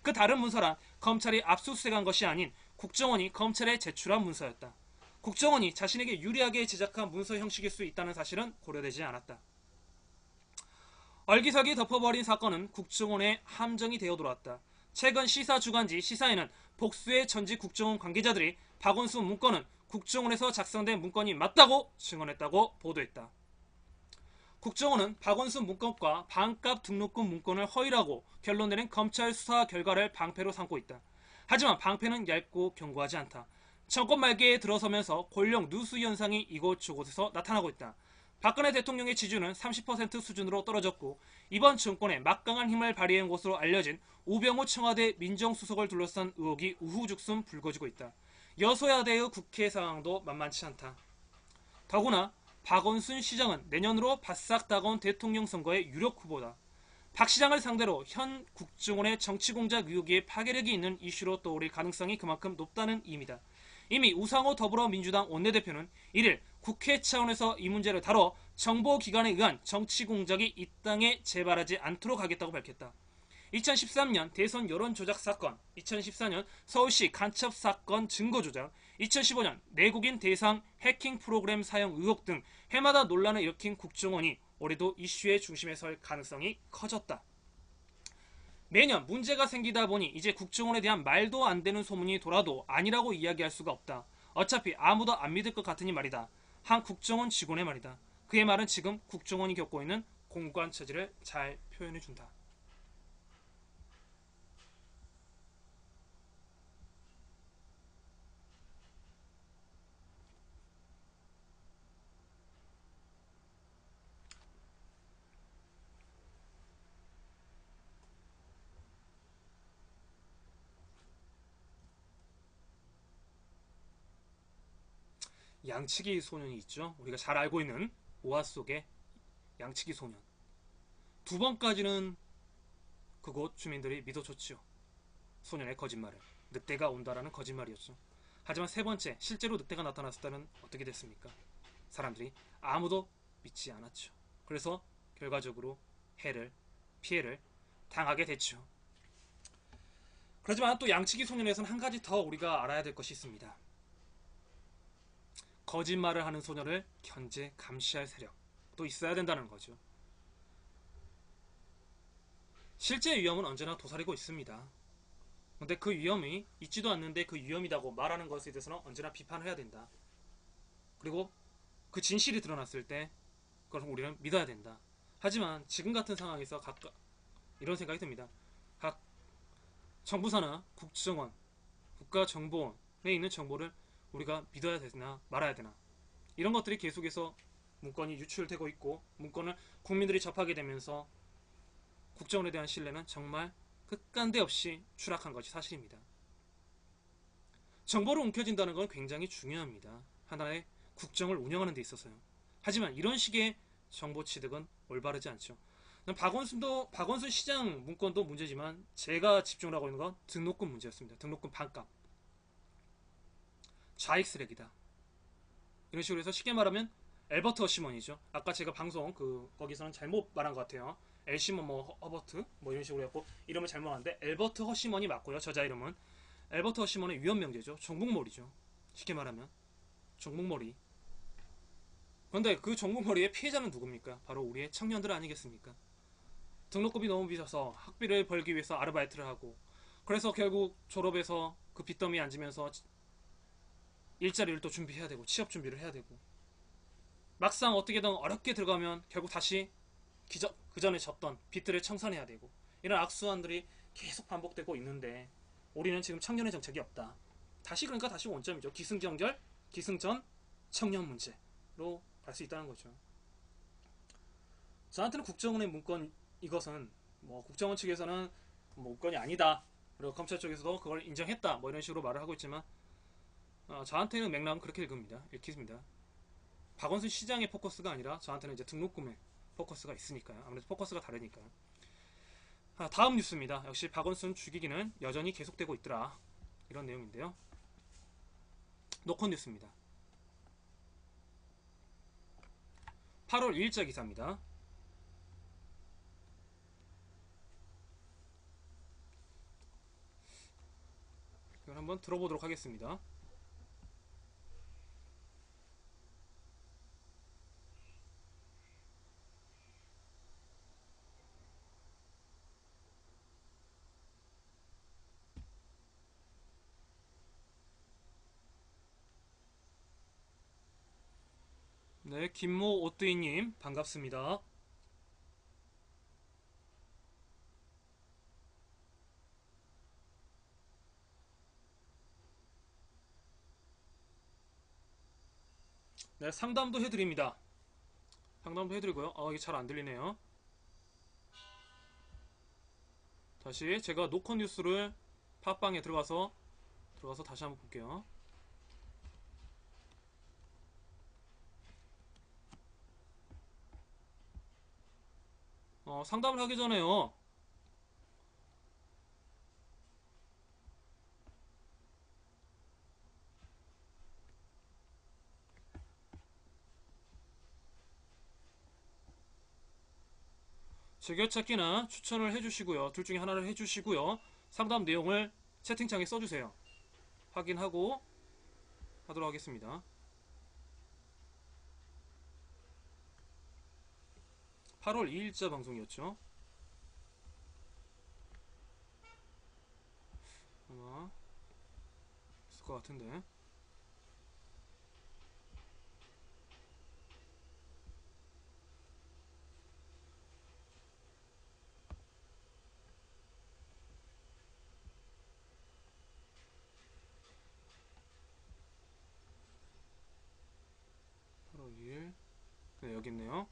그 다른 문서란 검찰이 압수수색한 것이 아닌 국정원이 검찰에 제출한 문서였다. 국정원이 자신에게 유리하게 제작한 문서 형식일 수 있다는 사실은 고려되지 않았다. 얼기설기 덮어버린 사건은 국정원의 함정이 되어 돌아왔다. 최근 시사주간지 시사에는 복수의 전직 국정원 관계자들이 박원순 문건은 국정원에서 작성된 문건이 맞다고 증언했다고 보도했다. 국정원은 박원순 문건과 반값 등록금 문건을 허위라고 결론 내린 검찰 수사 결과를 방패로 삼고 있다. 하지만 방패는 얇고 견고하지 않다. 정권 말기에 들어서면서 권력 누수 현상이 이곳저곳에서 나타나고 있다. 박근혜 대통령의 지지율은 30% 수준으로 떨어졌고 이번 정권에 막강한 힘을 발휘한 것으로 알려진 우병우 청와대 민정수석을 둘러싼 의혹이 우후죽순 불거지고 있다. 여소야대의 국회 상황도 만만치 않다. 더구나 박원순 시장은 내년으로 바싹 다가온 대통령 선거의 유력 후보다. 박 시장을 상대로 현 국정원의 정치공작 의혹에 파괴력이 있는 이슈로 떠오를 가능성이 그만큼 높다는 의미다. 이미 우상호 더불어민주당 원내대표는 1일 국회 차원에서 이 문제를 다뤄 정보기관에 의한 정치공작이 이 땅에 재발하지 않도록 하겠다고 밝혔다. 2013년 대선 여론조작 사건, 2014년 서울시 간첩 사건 증거조작, 2015년 내국인 대상 해킹 프로그램 사용 의혹 등 해마다 논란을 일으킨 국정원이 올해도 이슈의 중심에 설 가능성이 커졌다. 매년 문제가 생기다 보니 이제 국정원에 대한 말도 안 되는 소문이 돌아도 아니라고 이야기할 수가 없다. 어차피 아무도 안 믿을 것 같으니 말이다. 한 국정원 직원의 말이다. 그의 말은 지금 국정원이 겪고 있는 공관 처지를 잘 표현해준다. 양치기 소년이 있죠. 우리가 잘 알고 있는 오화 속의 양치기 소년. 두 번까지는 그곳 주민들이 믿어줬지요. 소년의 거짓말을. 늑대가 온다라는 거짓말이었죠. 하지만 세 번째, 실제로 늑대가 나타났을 때는 어떻게 됐습니까? 사람들이 아무도 믿지 않았죠. 그래서 결과적으로 피해를 당하게 됐죠. 그렇지만 또 양치기 소년에서는 한 가지 더 우리가 알아야 될 것이 있습니다. 거짓말을 하는 소년을 견제, 감시할 세력도 있어야 된다는 거죠. 실제 위험은 언제나 도사리고 있습니다. 근데 그 위험이 있지도 않는데 그 위험이라고 말하는 것에 대해서는 언제나 비판을 해야 된다. 그리고 그 진실이 드러났을 때 그걸 우리는 믿어야 된다. 하지만 지금 같은 상황에서 이런 생각이 듭니다. 각 정부사나 국정원, 국가정보원에 있는 정보를 우리가 믿어야 되나 말아야 되나, 이런 것들이 계속해서 문건이 유출되고 있고 문건을 국민들이 접하게 되면서 국정원에 대한 신뢰는 정말 끝간데 없이 추락한 것이 사실입니다. 정보를 움켜쥔다는 건 굉장히 중요합니다. 하나의 국정을 운영하는 데 있어서요. 하지만 이런 식의 정보 취득은 올바르지 않죠. 박원순 시장 문건도 문제지만 제가 집중을 하고 있는 건 등록금 문제였습니다. 등록금 반값. 좌익 쓰레기다. 이런 식으로 해서 쉽게 말하면 엘버트 허시먼이죠. 아까 제가 방송 거기서는 잘못 말한 것 같아요. 엘시먼 허버트 이런 식으로 해갖고 이름을 잘못 하는데 엘버트 허시먼이 맞고요. 저자 이름은 엘버트 허시먼의 위헌명제죠. 정복머리죠. 쉽게 말하면 정복머리. 그런데 그 정복머리의 피해자는 누굽니까? 바로 우리의 청년들 아니겠습니까? 등록금이 너무 비싸서 학비를 벌기 위해서 아르바이트를 하고, 그래서 결국 졸업해서 그 빚더미에 앉으면서 일자리를 또 준비해야 되고 취업 준비를 해야 되고, 막상 어떻게든 어렵게 들어가면 결국 다시 그 전에 졌던 빚들을 청산해야 되고, 이런 악순환들이 계속 반복되고 있는데 우리는 지금 청년의 정책이 없다. 다시 원점이죠. 기승전결, 기승전 청년 문제로 갈 수 있다는 거죠. 저한테는 국정원의 문건 이것은 국정원 측에서는 문건이 아니다, 그리고 검찰 쪽에서도 그걸 인정했다 이런 식으로 말을 하고 있지만 저한테는 맥락은 그렇게 읽힙니다. 박원순 시장의 포커스가 아니라 저한테는 이제 등록금의 포커스가 있으니까요. 아무래도 포커스가 다르니까요. 다음 뉴스입니다. 역시 박원순 죽이기는 여전히 계속되고 있더라, 이런 내용인데요. 노컷 뉴스입니다. 8월 2일자 기사입니다. 이걸 한번 들어보도록 하겠습니다. 네, 김모 오뜨이님 반갑습니다. 네, 상담도 해드립니다. 상담도 해드리고요. 이게 잘 안들리네요. 다시 제가 노컷 뉴스를 팟빵에 들어가서 다시 한번 볼게요. 상담을 하기 전에요, 즐겨찾기나 추천을 해주시고요. 둘 중에 하나를 해주시고요. 상담 내용을 채팅창에 써주세요. 확인하고 하도록 하겠습니다. 8월 2일자 방송이었죠. 아마 있을 것 같은데. 네, 여기 있네요.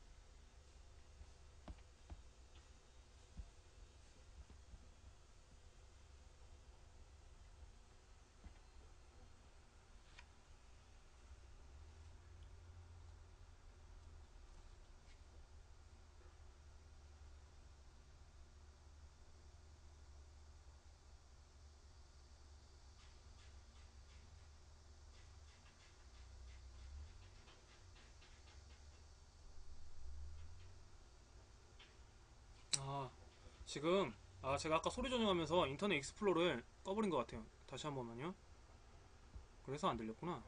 지금 제가 아까 소리 전송하면서 인터넷 익스플로러를 꺼버린 것 같아요. 다시 한 번만요. 그래서 안 들렸구나.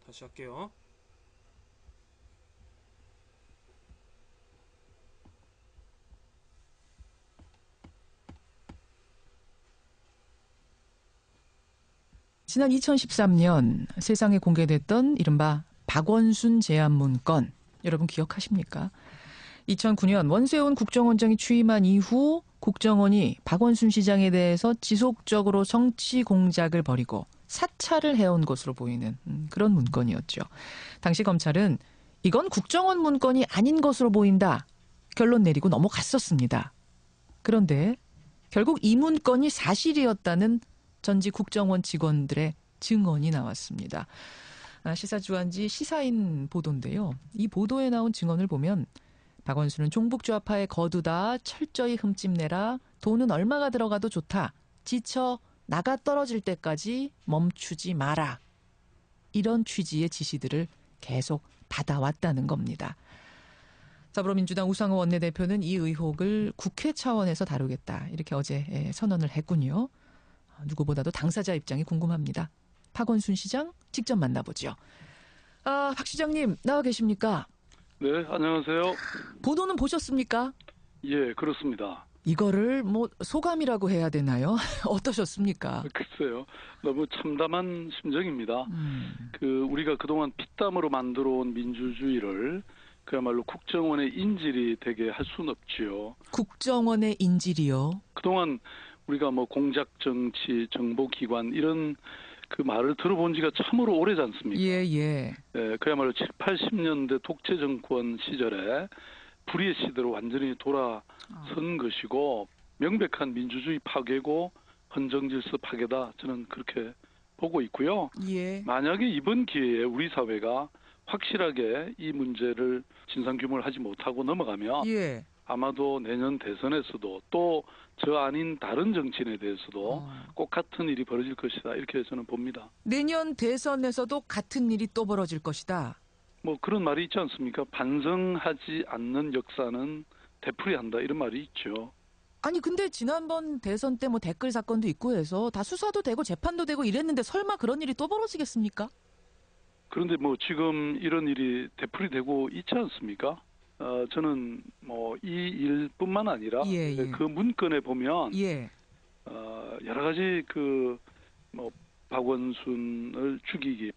다시 할게요. 지난 2013년 세상에 공개됐던 이른바 박원순 제안 문건, 여러분 기억하십니까? 2009년 원세훈 국정원장이 취임한 이후 국정원이 박원순 시장에 대해서 지속적으로 정치 공작을 벌이고 사찰을 해온 것으로 보이는 그런 문건이었죠. 당시 검찰은 이건 국정원 문건이 아닌 것으로 보인다. 결론 내리고 넘어갔었습니다. 그런데 결국 이 문건이 사실이었다는 전직 국정원 직원들의 증언이 나왔습니다. 시사주간지 시사인 보도인데요. 이 보도에 나온 증언을 보면 박원순은 종북좌파에 거두다, 철저히 흠집내라, 돈은 얼마가 들어가도 좋다, 지쳐 나가 떨어질 때까지 멈추지 마라. 이런 취지의 지시들을 계속 받아왔다는 겁니다. 더불어민주당 우상호 원내대표는 이 의혹을 국회 차원에서 다루겠다. 이렇게 어제 선언을 했군요. 누구보다도 당사자 입장이 궁금합니다. 박원순 시장 직접 만나보죠. 박 시장님 나와 계십니까? 네, 안녕하세요. 보도는 보셨습니까? 예, 그렇습니다. 이거를 뭐 소감이라고 해야 되나요? 어떠셨습니까? 글쎄요, 너무 참담한 심정입니다. 우리가 그동안 피땀으로 만들어온 민주주의를 그야말로 국정원의 인질이 되게 할 수는 없지요. 국정원의 인질이요? 그동안 우리가 뭐 공작 정치, 정보기관 이런 그 말을 들어본 지가 참으로 오래지 않습니까? 예. 그야말로 7, 80년대 독재 정권 시절에 불의의 시대로 완전히 돌아선 것이고 명백한 민주주의 파괴고 헌정질서 파괴다. 저는 그렇게 보고 있고요. 예. 만약에 이번 기회에 우리 사회가 확실하게 이 문제를 진상규명을 하지 못하고 넘어가면 예. 아마도 내년 대선에서도 또 저 아닌 다른 정치인에 대해서도 꼭 같은 일이 벌어질 것이다. 이렇게 저는 봅니다. 내년 대선에서도 같은 일이 또 벌어질 것이다. 뭐 그런 말이 있지 않습니까? 반성하지 않는 역사는 되풀이한다. 이런 말이 있죠. 아니 근데 지난번 대선 때 뭐 댓글 사건도 있고 해서 다 수사도 되고 재판도 되고 이랬는데 설마 그런 일이 또 벌어지겠습니까? 그런데 뭐 지금 이런 일이 되풀이되고 있지 않습니까? 저는 뭐 이 일뿐만 아니라 그 문건에 보면 여러 가지 뭐 박원순 죽이기,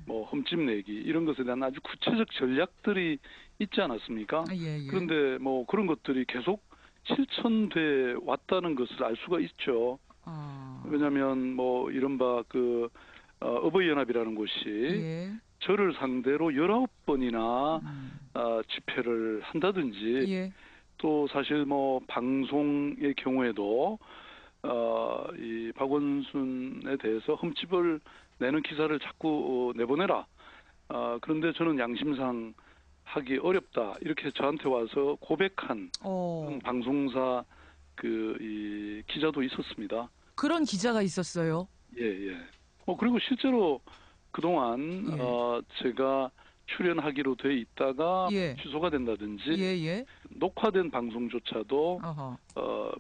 뭐 흠집내기 이런 것에 대한 아주 구체적 전략들이 있지 않았습니까? 그런데 뭐 그런 것들이 계속 실천돼 왔다는 것을 알 수가 있죠. 왜냐하면 뭐 이른바 어버이연합이라는 곳이 저를 상대로 19번이나 집회를 한다든지 또 사실 뭐 방송의 경우에도 이 박원순에 대해서 흠집을 내는 기사를 자꾸 내보내라. 그런데 저는 양심상 하기 어렵다. 이렇게 저한테 와서 고백한 방송사 이 기자도 있었습니다. 그런 기자가 있었어요. 예. 그리고 실제로 그동안 제가 출연하기로 돼 있다가 취소가 된다든지 녹화된 방송조차도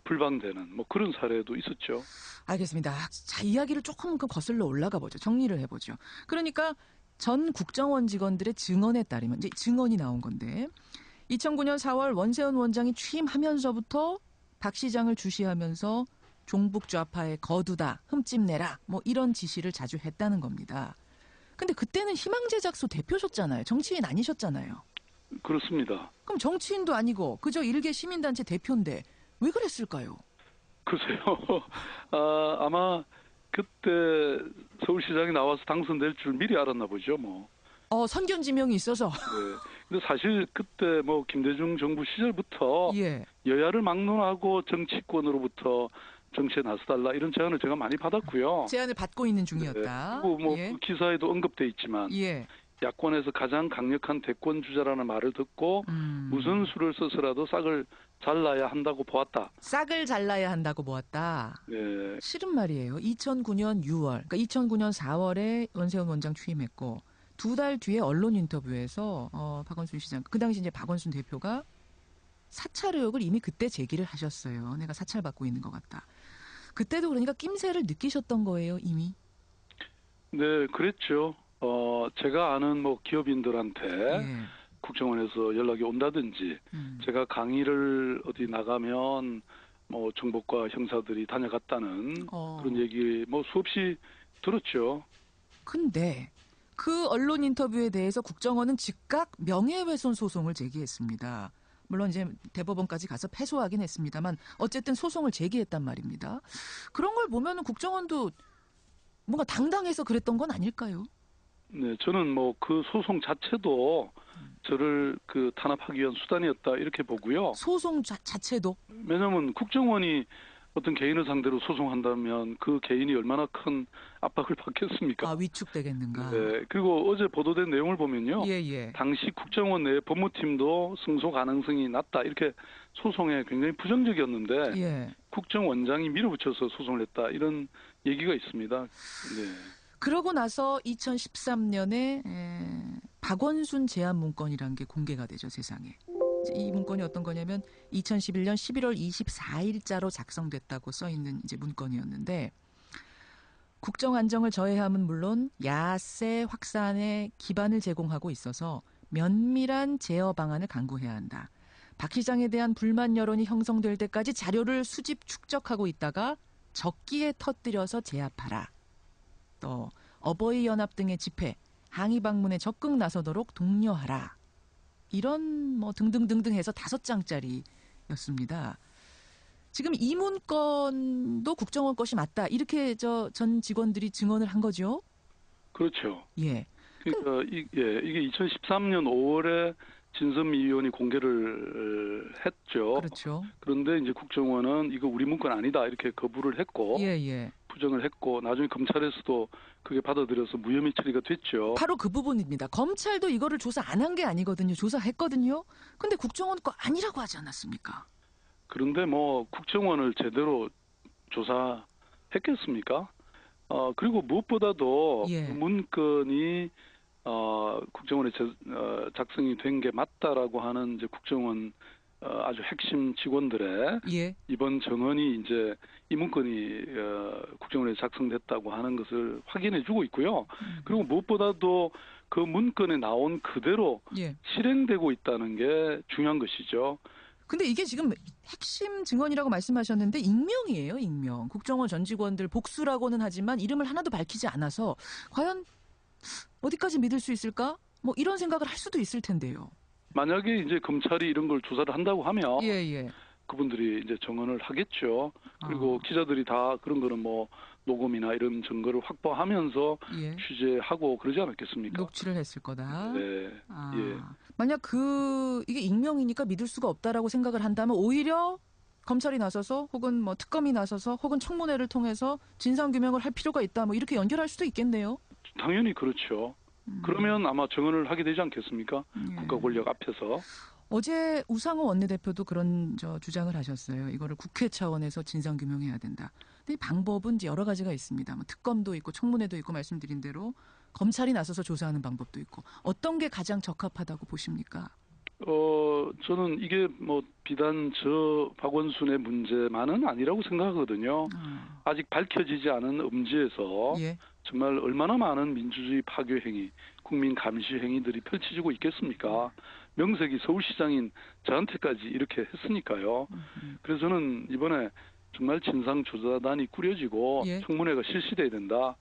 불방되는 뭐 그런 사례도 있었죠. 알겠습니다. 자, 이야기를 조금 거슬러 올라가 보죠. 정리를 해보죠. 그러니까 전 국정원 직원들의 증언에 따르면 이제 증언이 나온 건데 2009년 4월 원세훈 원장이 취임하면서부터 박 시장을 주시하면서 종북 좌파에 거두다, 흠집내라 뭐 이런 지시를 자주 했다는 겁니다. 근데 그때는 희망제작소 대표셨잖아요. 정치인 아니셨잖아요. 그렇습니다. 그럼 정치인도 아니고 그저 일개 시민단체 대표인데 왜 그랬을까요? 글쎄요. 아마 그때 서울시장이 나와서 당선될 줄 미리 알았나 보죠. 뭐. 선견지명이 있어서. 네. 근데 사실 그때 뭐 김대중 정부 시절부터 여야를 막론하고 정치권으로부터 정치에 나서달라 이런 제안을 제가 많이 받았고요. 제안을 받고 있는 중이었다. 그리고 뭐 그 기사에도 언급돼 있지만 야권에서 가장 강력한 대권 주자라는 말을 듣고 무슨 수를 써서라도 싹을 잘라야 한다고 보았다. 싹을 잘라야 한다고 보았다. 네. 실은 말이에요. 2009년 6월, 그러니까 2009년 4월에 원세훈 원장 취임했고 2달 뒤에 언론 인터뷰에서 박원순 시장, 그 당시 이제 박원순 대표가 사찰 의혹을 이미 그때 제기를 하셨어요. 내가 사찰받고 있는 것 같다. 그때도 그러니까 낌새를 느끼셨던 거예요, 이미? 네, 그랬죠. 제가 아는 뭐 기업인들한테 국정원에서 연락이 온다든지 제가 강의를 어디 나가면 뭐 정보과 형사들이 다녀갔다는 그런 얘기 뭐 수없이 들었죠. 근데 그 언론 인터뷰에 대해서 국정원은 즉각 명예훼손 소송을 제기했습니다. 물론 이제 대법원까지 가서 패소하긴 했습니다만 어쨌든 소송을 제기했단 말입니다. 그런 걸 보면은 국정원도 뭔가 당당해서 그랬던 건 아닐까요? 네, 저는 뭐 그 소송 자체도 저를 그 탄압하기 위한 수단이었다 이렇게 보고요. 소송 자체도 왜냐하면 국정원이 어떤 개인을 상대로 소송한다면 그 개인이 얼마나 큰 압박을 받겠습니까? 위축되겠는가? 네, 그리고 어제 보도된 내용을 보면요. 예, 예. 당시 국정원 내 법무팀도 승소 가능성이 낮다 이렇게 소송에 굉장히 부정적이었는데 예. 국정원장이 밀어붙여서 소송을 했다 이런 얘기가 있습니다. 네. 그러고 나서 2013년에 박원순 제안 문건이라는 게 공개가 되죠, 세상에. 이제 이 문건이 어떤 거냐면 2011년 11월 24일자로 작성됐다고 써 있는 이제 문건이었는데 국정 안정을 저해함은 물론 야세 확산에 기반을 제공하고 있어서 면밀한 제어 방안을 강구해야 한다. 박 시장에 대한 불만 여론이 형성될 때까지 자료를 수집 축적하고 있다가 적기에 터뜨려서 제압하라. 또 어버이 연합 등의 집회, 항의 방문에 적극 나서도록 독려하라. 이런 뭐 등등등등 해서 5장짜리였습니다. 지금 이 문건도 국정원 것이 맞다. 이렇게 전 직원들이 증언을 한 거죠. 그렇죠. 예. 그러니까 이게 2013년 5월에 진선미 의원이 공개를 했죠. 그렇죠. 그런데 이제 국정원은 이거 우리 문건 아니다 이렇게 거부를 했고 예, 예. 부정을 했고 나중에 검찰에서도 그게 받아들여서 무혐의 처리가 됐죠. 바로 그 부분입니다. 검찰도 이거를 조사 안 한 게 아니거든요. 조사했거든요. 근데 국정원 거 아니라고 하지 않았습니까? 그런데 뭐 국정원을 제대로 조사했겠습니까? 그리고 무엇보다도 예. 그 문건이 국정원에 작성이 된 게 맞다라고 하는 이제 국정원 아주 핵심 직원들의 예. 이번 증언이 이제 이 문건이 국정원에 작성됐다고 하는 것을 확인해주고 있고요. 그리고 무엇보다도 그 문건에 나온 그대로 예. 실행되고 있다는 게 중요한 것이죠. 근데 이게 지금 핵심 증언이라고 말씀하셨는데 익명이에요, 익명. 국정원 전 직원들 복수라고는 하지만 이름을 하나도 밝히지 않아서 과연 어디까지 믿을 수 있을까? 뭐 이런 생각을 할 수도 있을 텐데요. 만약에 이제 검찰이 이런 걸 조사를 한다고 하면 예, 예. 그분들이 이제 증언을 하겠죠. 그리고 기자들이 다 그런 거는 뭐 녹음이나 이런 증거를 확보하면서 예. 취재하고 그러지 않았겠습니까? 녹취를 했을 거다. 네. 예. 만약 이게 익명이니까 믿을 수가 없다라고 생각을 한다면 오히려 검찰이 나서서 혹은 뭐 특검이 나서서 혹은 청문회를 통해서 진상 규명을 할 필요가 있다. 뭐 이렇게 연결할 수도 있겠네요. 당연히 그렇죠. 그러면 아마 증언을 하게 되지 않겠습니까? 예. 국가 권력 앞에서. 어제 우상호 원내대표도 그런 주장을 하셨어요. 이거를 국회 차원에서 진상 규명해야 된다. 근데 이 방법은 이제 여러 가지가 있습니다. 뭐 특검도 있고 청문회도 있고 말씀드린 대로 검찰이 나서서 조사하는 방법도 있고 어떤 게 가장 적합하다고 보십니까? 저는 이게 뭐 비단 저 박원순의 문제만은 아니라고 생각하거든요. 아직 밝혀지지 않은 음지에서 예. 정말 얼마나 많은 민주주의 파괴 행위, 국민 감시 행위들이 펼쳐지고 있겠습니까? 명색이 서울시장인 저한테까지 이렇게 했으니까요. 그래서 저는 이번에 정말 진상조사단이 꾸려지고 예. 청문회가 실시돼야 된다.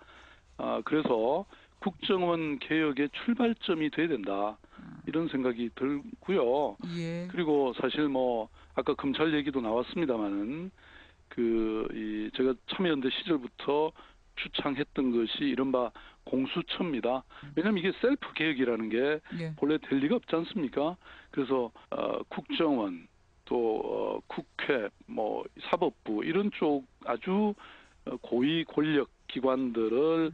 그래서 국정원 개혁의 출발점이 돼야 된다. 이런 생각이 들고요. 예. 그리고 사실 뭐 아까 검찰 얘기도 나왔습니다마는 제가 참여연대 시절부터 주창했던 것이 이른바 공수처입니다. 왜냐하면 이게 셀프 개혁이라는 게 예. 본래 될 리가 없지 않습니까? 그래서 국정원 또 국회 뭐 사법부 이런 쪽 아주 고위 권력 기관들을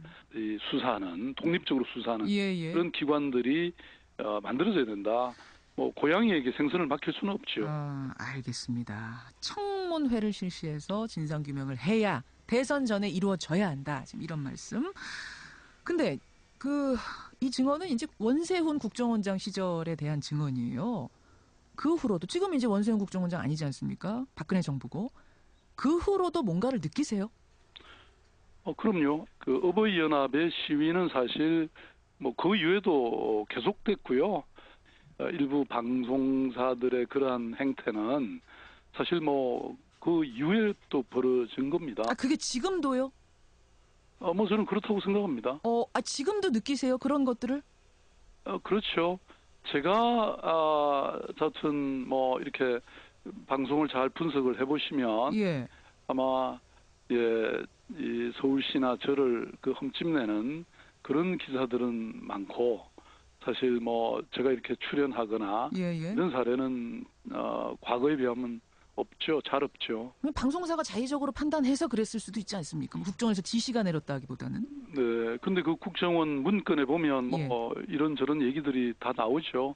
수사하는 독립적으로 수사하는 예, 예. 그런 기관들이 만들어져야 된다. 뭐 고양이에게 생선을 맡길 수는 없죠. 알겠습니다. 청문회를 실시해서 진상 규명을 해야 대선 전에 이루어져야 한다. 지금 이런 말씀. 근데 이 증언은 이제 원세훈 국정원장 시절에 대한 증언이에요. 그 후로도 지금 이제 원세훈 국정원장 아니지 않습니까? 박근혜 정부고 그 후로도 뭔가를 느끼세요? 그럼요. 그 어버이 연합의 시위는 사실 뭐 그 이후에도 계속됐고요. 일부 방송사들의 그러한 행태는 사실 뭐 그 이후에 또 벌어진 겁니다. 그게 지금도요? 뭐 저는 그렇다고 생각합니다. 지금도 느끼세요? 그런 것들을? 그렇죠. 제가 하여튼 뭐 이렇게 방송을 잘 분석을 해보시면 예. 아마 이 서울시나 저를 그 흠집내는 그런 기사들은 많고 사실 뭐 제가 이렇게 출연하거나 예, 예. 이런 사례는 과거에 비하면 없죠. 잘 없죠. 방송사가 자의적으로 판단해서 그랬을 수도 있지 않습니까? 뭐 국정에서 지시가 내렸다기보다는. 네. 근데 그 국정원 문건에 보면 뭐 이런저런 얘기들이 다 나오죠.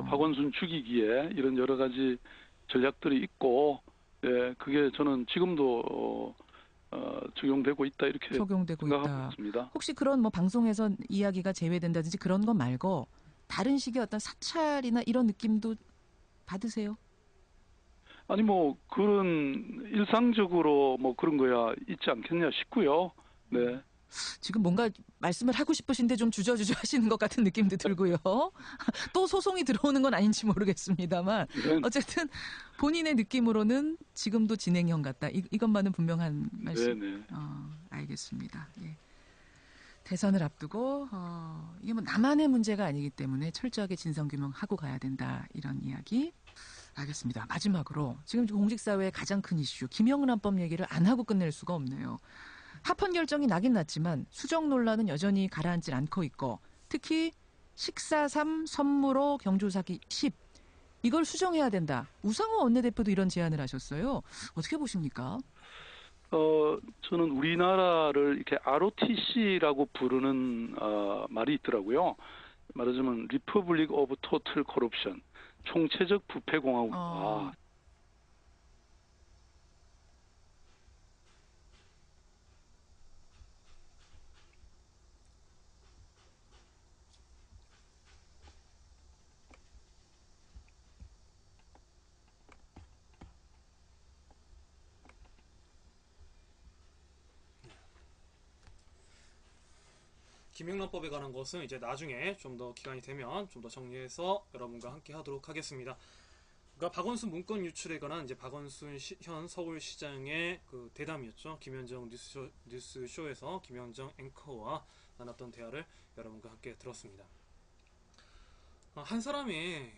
박원순 죽이기에 이런 여러 가지 전략들이 있고, 예, 그게 저는 지금도 적용되고 있다 이렇게 적용되고 생각하고 있다. 있습니다. 혹시 그런 뭐 방송에서 이야기가 제외된다든지 그런 거 말고 다른 식의 어떤 사찰이나 이런 느낌도 받으세요? 아니 뭐 그런 일상적으로 뭐 그런 거야 있지 않겠냐 싶고요. 네. 지금 뭔가 말씀을 하고 싶으신데 좀 주저주저 하시는 것 같은 느낌도 들고요. 또 소송이 들어오는 건 아닌지 모르겠습니다만 네. 어쨌든 본인의 느낌으로는 지금도 진행형 같다. 이것만은 분명한 말씀. 네네. 알겠습니다. 예. 대선을 앞두고 이게 뭐 나만의 문제가 아니기 때문에 철저하게 진상규명하고 가야 된다. 이런 이야기. 알겠습니다. 마지막으로 지금 공직사회의 가장 큰 이슈 김영란법 얘기를 안 하고 끝낼 수가 없네요. 합헌 결정이 나긴 났지만 수정 논란은 여전히 가라앉질 않고 있고 특히 식사삼 선무로 경조사기 10 이걸 수정해야 된다. 우상호 원내대표도 이런 제안을 하셨어요. 어떻게 보십니까? 저는 우리나라를 이렇게 ROTC라고 부르는 말이 있더라고요. 말하자면 Republic of Total Corruption, 총체적 부패 공화국이다. 김영란법에 관한 것은 이제 나중에 좀 더 기간이 되면 좀 더 정리해서 여러분과 함께 하도록 하겠습니다. 그러니까 박원순 문건 유출에 관한 이제 박원순 현 서울시장의 그 대담이었죠. 김현정 뉴스쇼에서 김현정 앵커와 나눴던 대화를 여러분과 함께 들었습니다. 한 사람이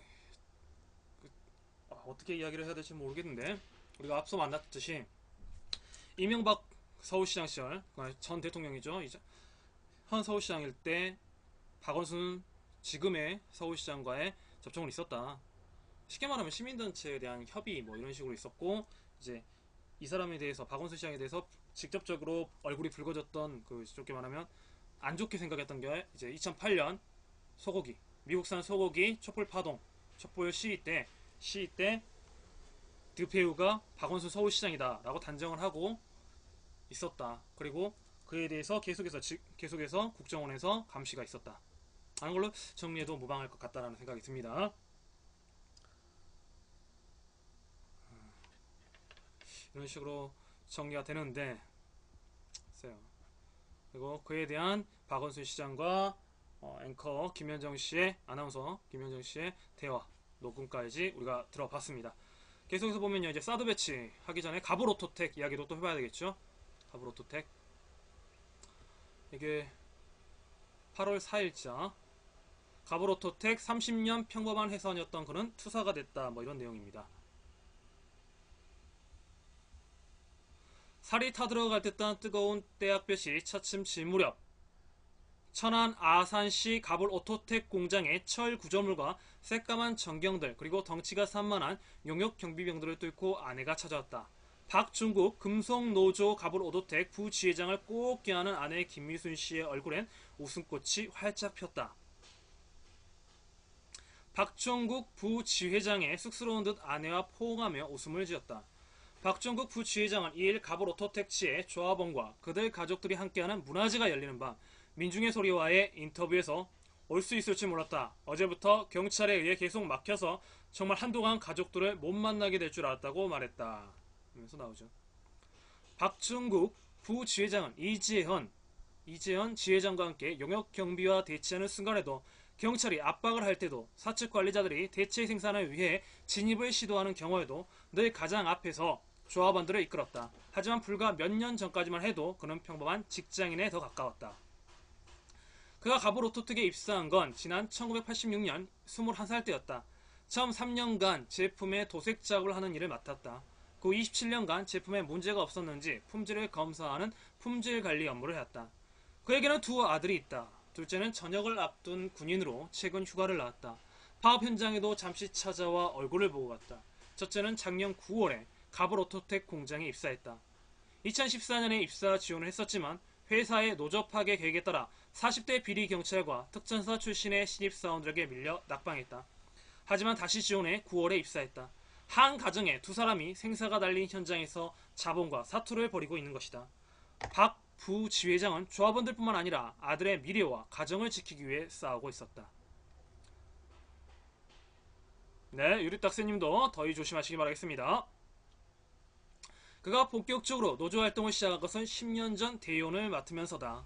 어떻게 이야기를 해야 될지 모르겠는데 우리가 앞서 만났듯이 이명박 서울시장 시절 전 대통령이죠. 이제 현 서울시장일 때 박원순 지금의 서울시장과의 접촉은 있었다. 쉽게 말하면 시민단체에 대한 협의 뭐 이런 식으로 있었고 이제 이 사람에 대해서 박원순 시장에 대해서 직접적으로 얼굴이 붉어졌던 그 좋게 말하면 안 좋게 생각했던 게 이제 2008년 소고기 미국산 소고기 촛불 파동 촛불 시위 때 드페우가 박원순 서울시장이다 라고 단정을 하고 있었다. 그리고 그에 대해서 계속해서 국정원에서 감시가 있었다 하는 걸로 정리해도 무방할 것 같다라는 생각이 듭니다. 이런 식으로 정리가 되는데 그리고 그에 대한 박원순 시장과 앵커 김현정 씨의 아나운서 김현정 씨의 대화 녹음까지 우리가 들어봤습니다. 계속해서 보면요 이제 사드 배치 하기 전에 가불오토텍 이야기도 또 해봐야 되겠죠. 가불오토텍 이게 8월 4일자 가불오토텍 30년 평범한 회사원이었던 그는 투사가 됐다 뭐 이런 내용입니다. 살이 타들어갈 듯한 뜨거운 대학볕이 차츰 질 무렵 천안 아산시 가불오토텍 공장의 철 구조물과 새까만 전경들 그리고 덩치가 산만한 용역 경비병들을 뚫고 아내가 찾아왔다. 박중국 금속노조 가불오토텍 부지회장을 꼭 껴안은 아내 김미순 씨의 얼굴엔 웃음꽃이 활짝 폈다. 박중국 부지회장의 쑥스러운 듯 아내와 포옹하며 웃음을 지었다. 박중국 부지회장은 이일 가불오토텍지의 조합원과 그들 가족들이 함께하는 문화제가 열리는 밤 민중의 소리와의 인터뷰에서 올 수 있을지 몰랐다. 어제부터 경찰에 의해 계속 막혀서 정말 한동안 가족들을 못 만나게 될 줄 알았다고 말했다. 하면서 나오죠. 박중국 부지회장은 이재현 지회장과 함께 용역 경비와 대치하는 순간에도 경찰이 압박을 할 때도 사측 관리자들이 대체 생산을 위해 진입을 시도하는 경우에도 늘 가장 앞에서 조합원들을 이끌었다. 하지만 불과 몇 년 전까지만 해도 그는 평범한 직장인에 더 가까웠다. 그가 가불오토텍에 입사한 건 지난 1986년 21살 때였다. 처음 3년간 제품의 도색 작업을 하는 일을 맡았다. 그 27년간 제품에 문제가 없었는지 품질을 검사하는 품질 관리 업무를 했다. 그에게는 두 아들이 있다. 둘째는 전역을 앞둔 군인으로 최근 휴가를 나왔다. 파업 현장에도 잠시 찾아와 얼굴을 보고 갔다. 첫째는 작년 9월에 갑을 오토텍 공장에 입사했다. 2014년에 입사 지원을 했었지만 회사의 노조 파괴 계획에 따라 40대 비리 경찰과 특전사 출신의 신입사원들에게 밀려 낙방했다. 하지만 다시 지원해 9월에 입사했다. 한 가정에 두 사람이 생사가 달린 현장에서 자본과 사투를 벌이고 있는 것이다. 박 부지회장은 조합원들뿐만 아니라 아들의 미래와 가정을 지키기 위해 싸우고 있었다. 네, 유리딱새님도 더위 조심하시기 바라겠습니다. 그가 본격적으로 노조 활동을 시작한 것은 10년 전 대의원을 맡으면서다.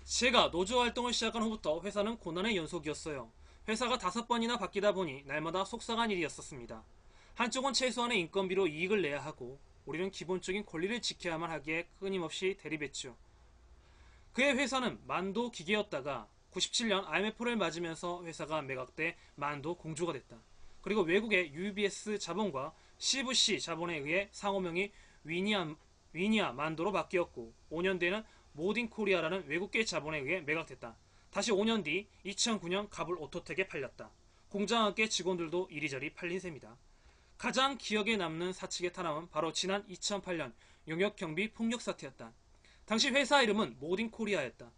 제가 노조 활동을 시작한 후부터 회사는 고난의 연속이었어요. 회사가 5번이나 바뀌다 보니 날마다 속상한 일이었었습니다. 한쪽은 최소한의 인건비로 이익을 내야 하고 우리는 기본적인 권리를 지켜야만 하기에 끊임없이 대립했죠. 그의 회사는 만도 기계였다가 97년 IMF를 맞으면서 회사가 매각돼 만도 공주가 됐다. 그리고 외국의 UBS 자본과 CVC 자본에 의해 상호명이 위니아 만도로 바뀌었고 5년 뒤에는 모딘코리아라는 외국계 자본에 의해 매각됐다. 다시 5년 뒤 2009년 갑을 오토텍에 팔렸다. 공장과 함께 직원들도 이리저리 팔린 셈이다. 가장 기억에 남는 사측의 탄압은 바로 지난 2008년 용역경비 폭력 사태였다. 당시 회사 이름은 모딘코리아였다.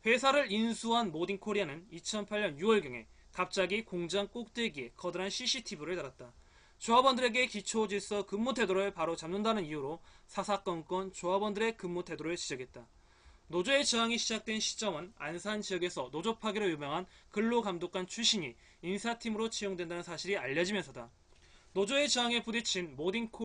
회사를 인수한 모딘코리아는 2008년 6월경에 갑자기 공장 꼭대기에 커다란 CCTV를 달았다. 조합원들에게 기초질서 근무 태도를 바로 잡는다는 이유로 사사건건 조합원들의 근무 태도를 지적했다. 노조의 저항이 시작된 시점은 안산 지역에서 노조 파괴로 유명한 근로감독관 출신이 인사팀으로 채용된다는 사실이 알려지면서다. 노조의 저항에 부딪힌 모딘코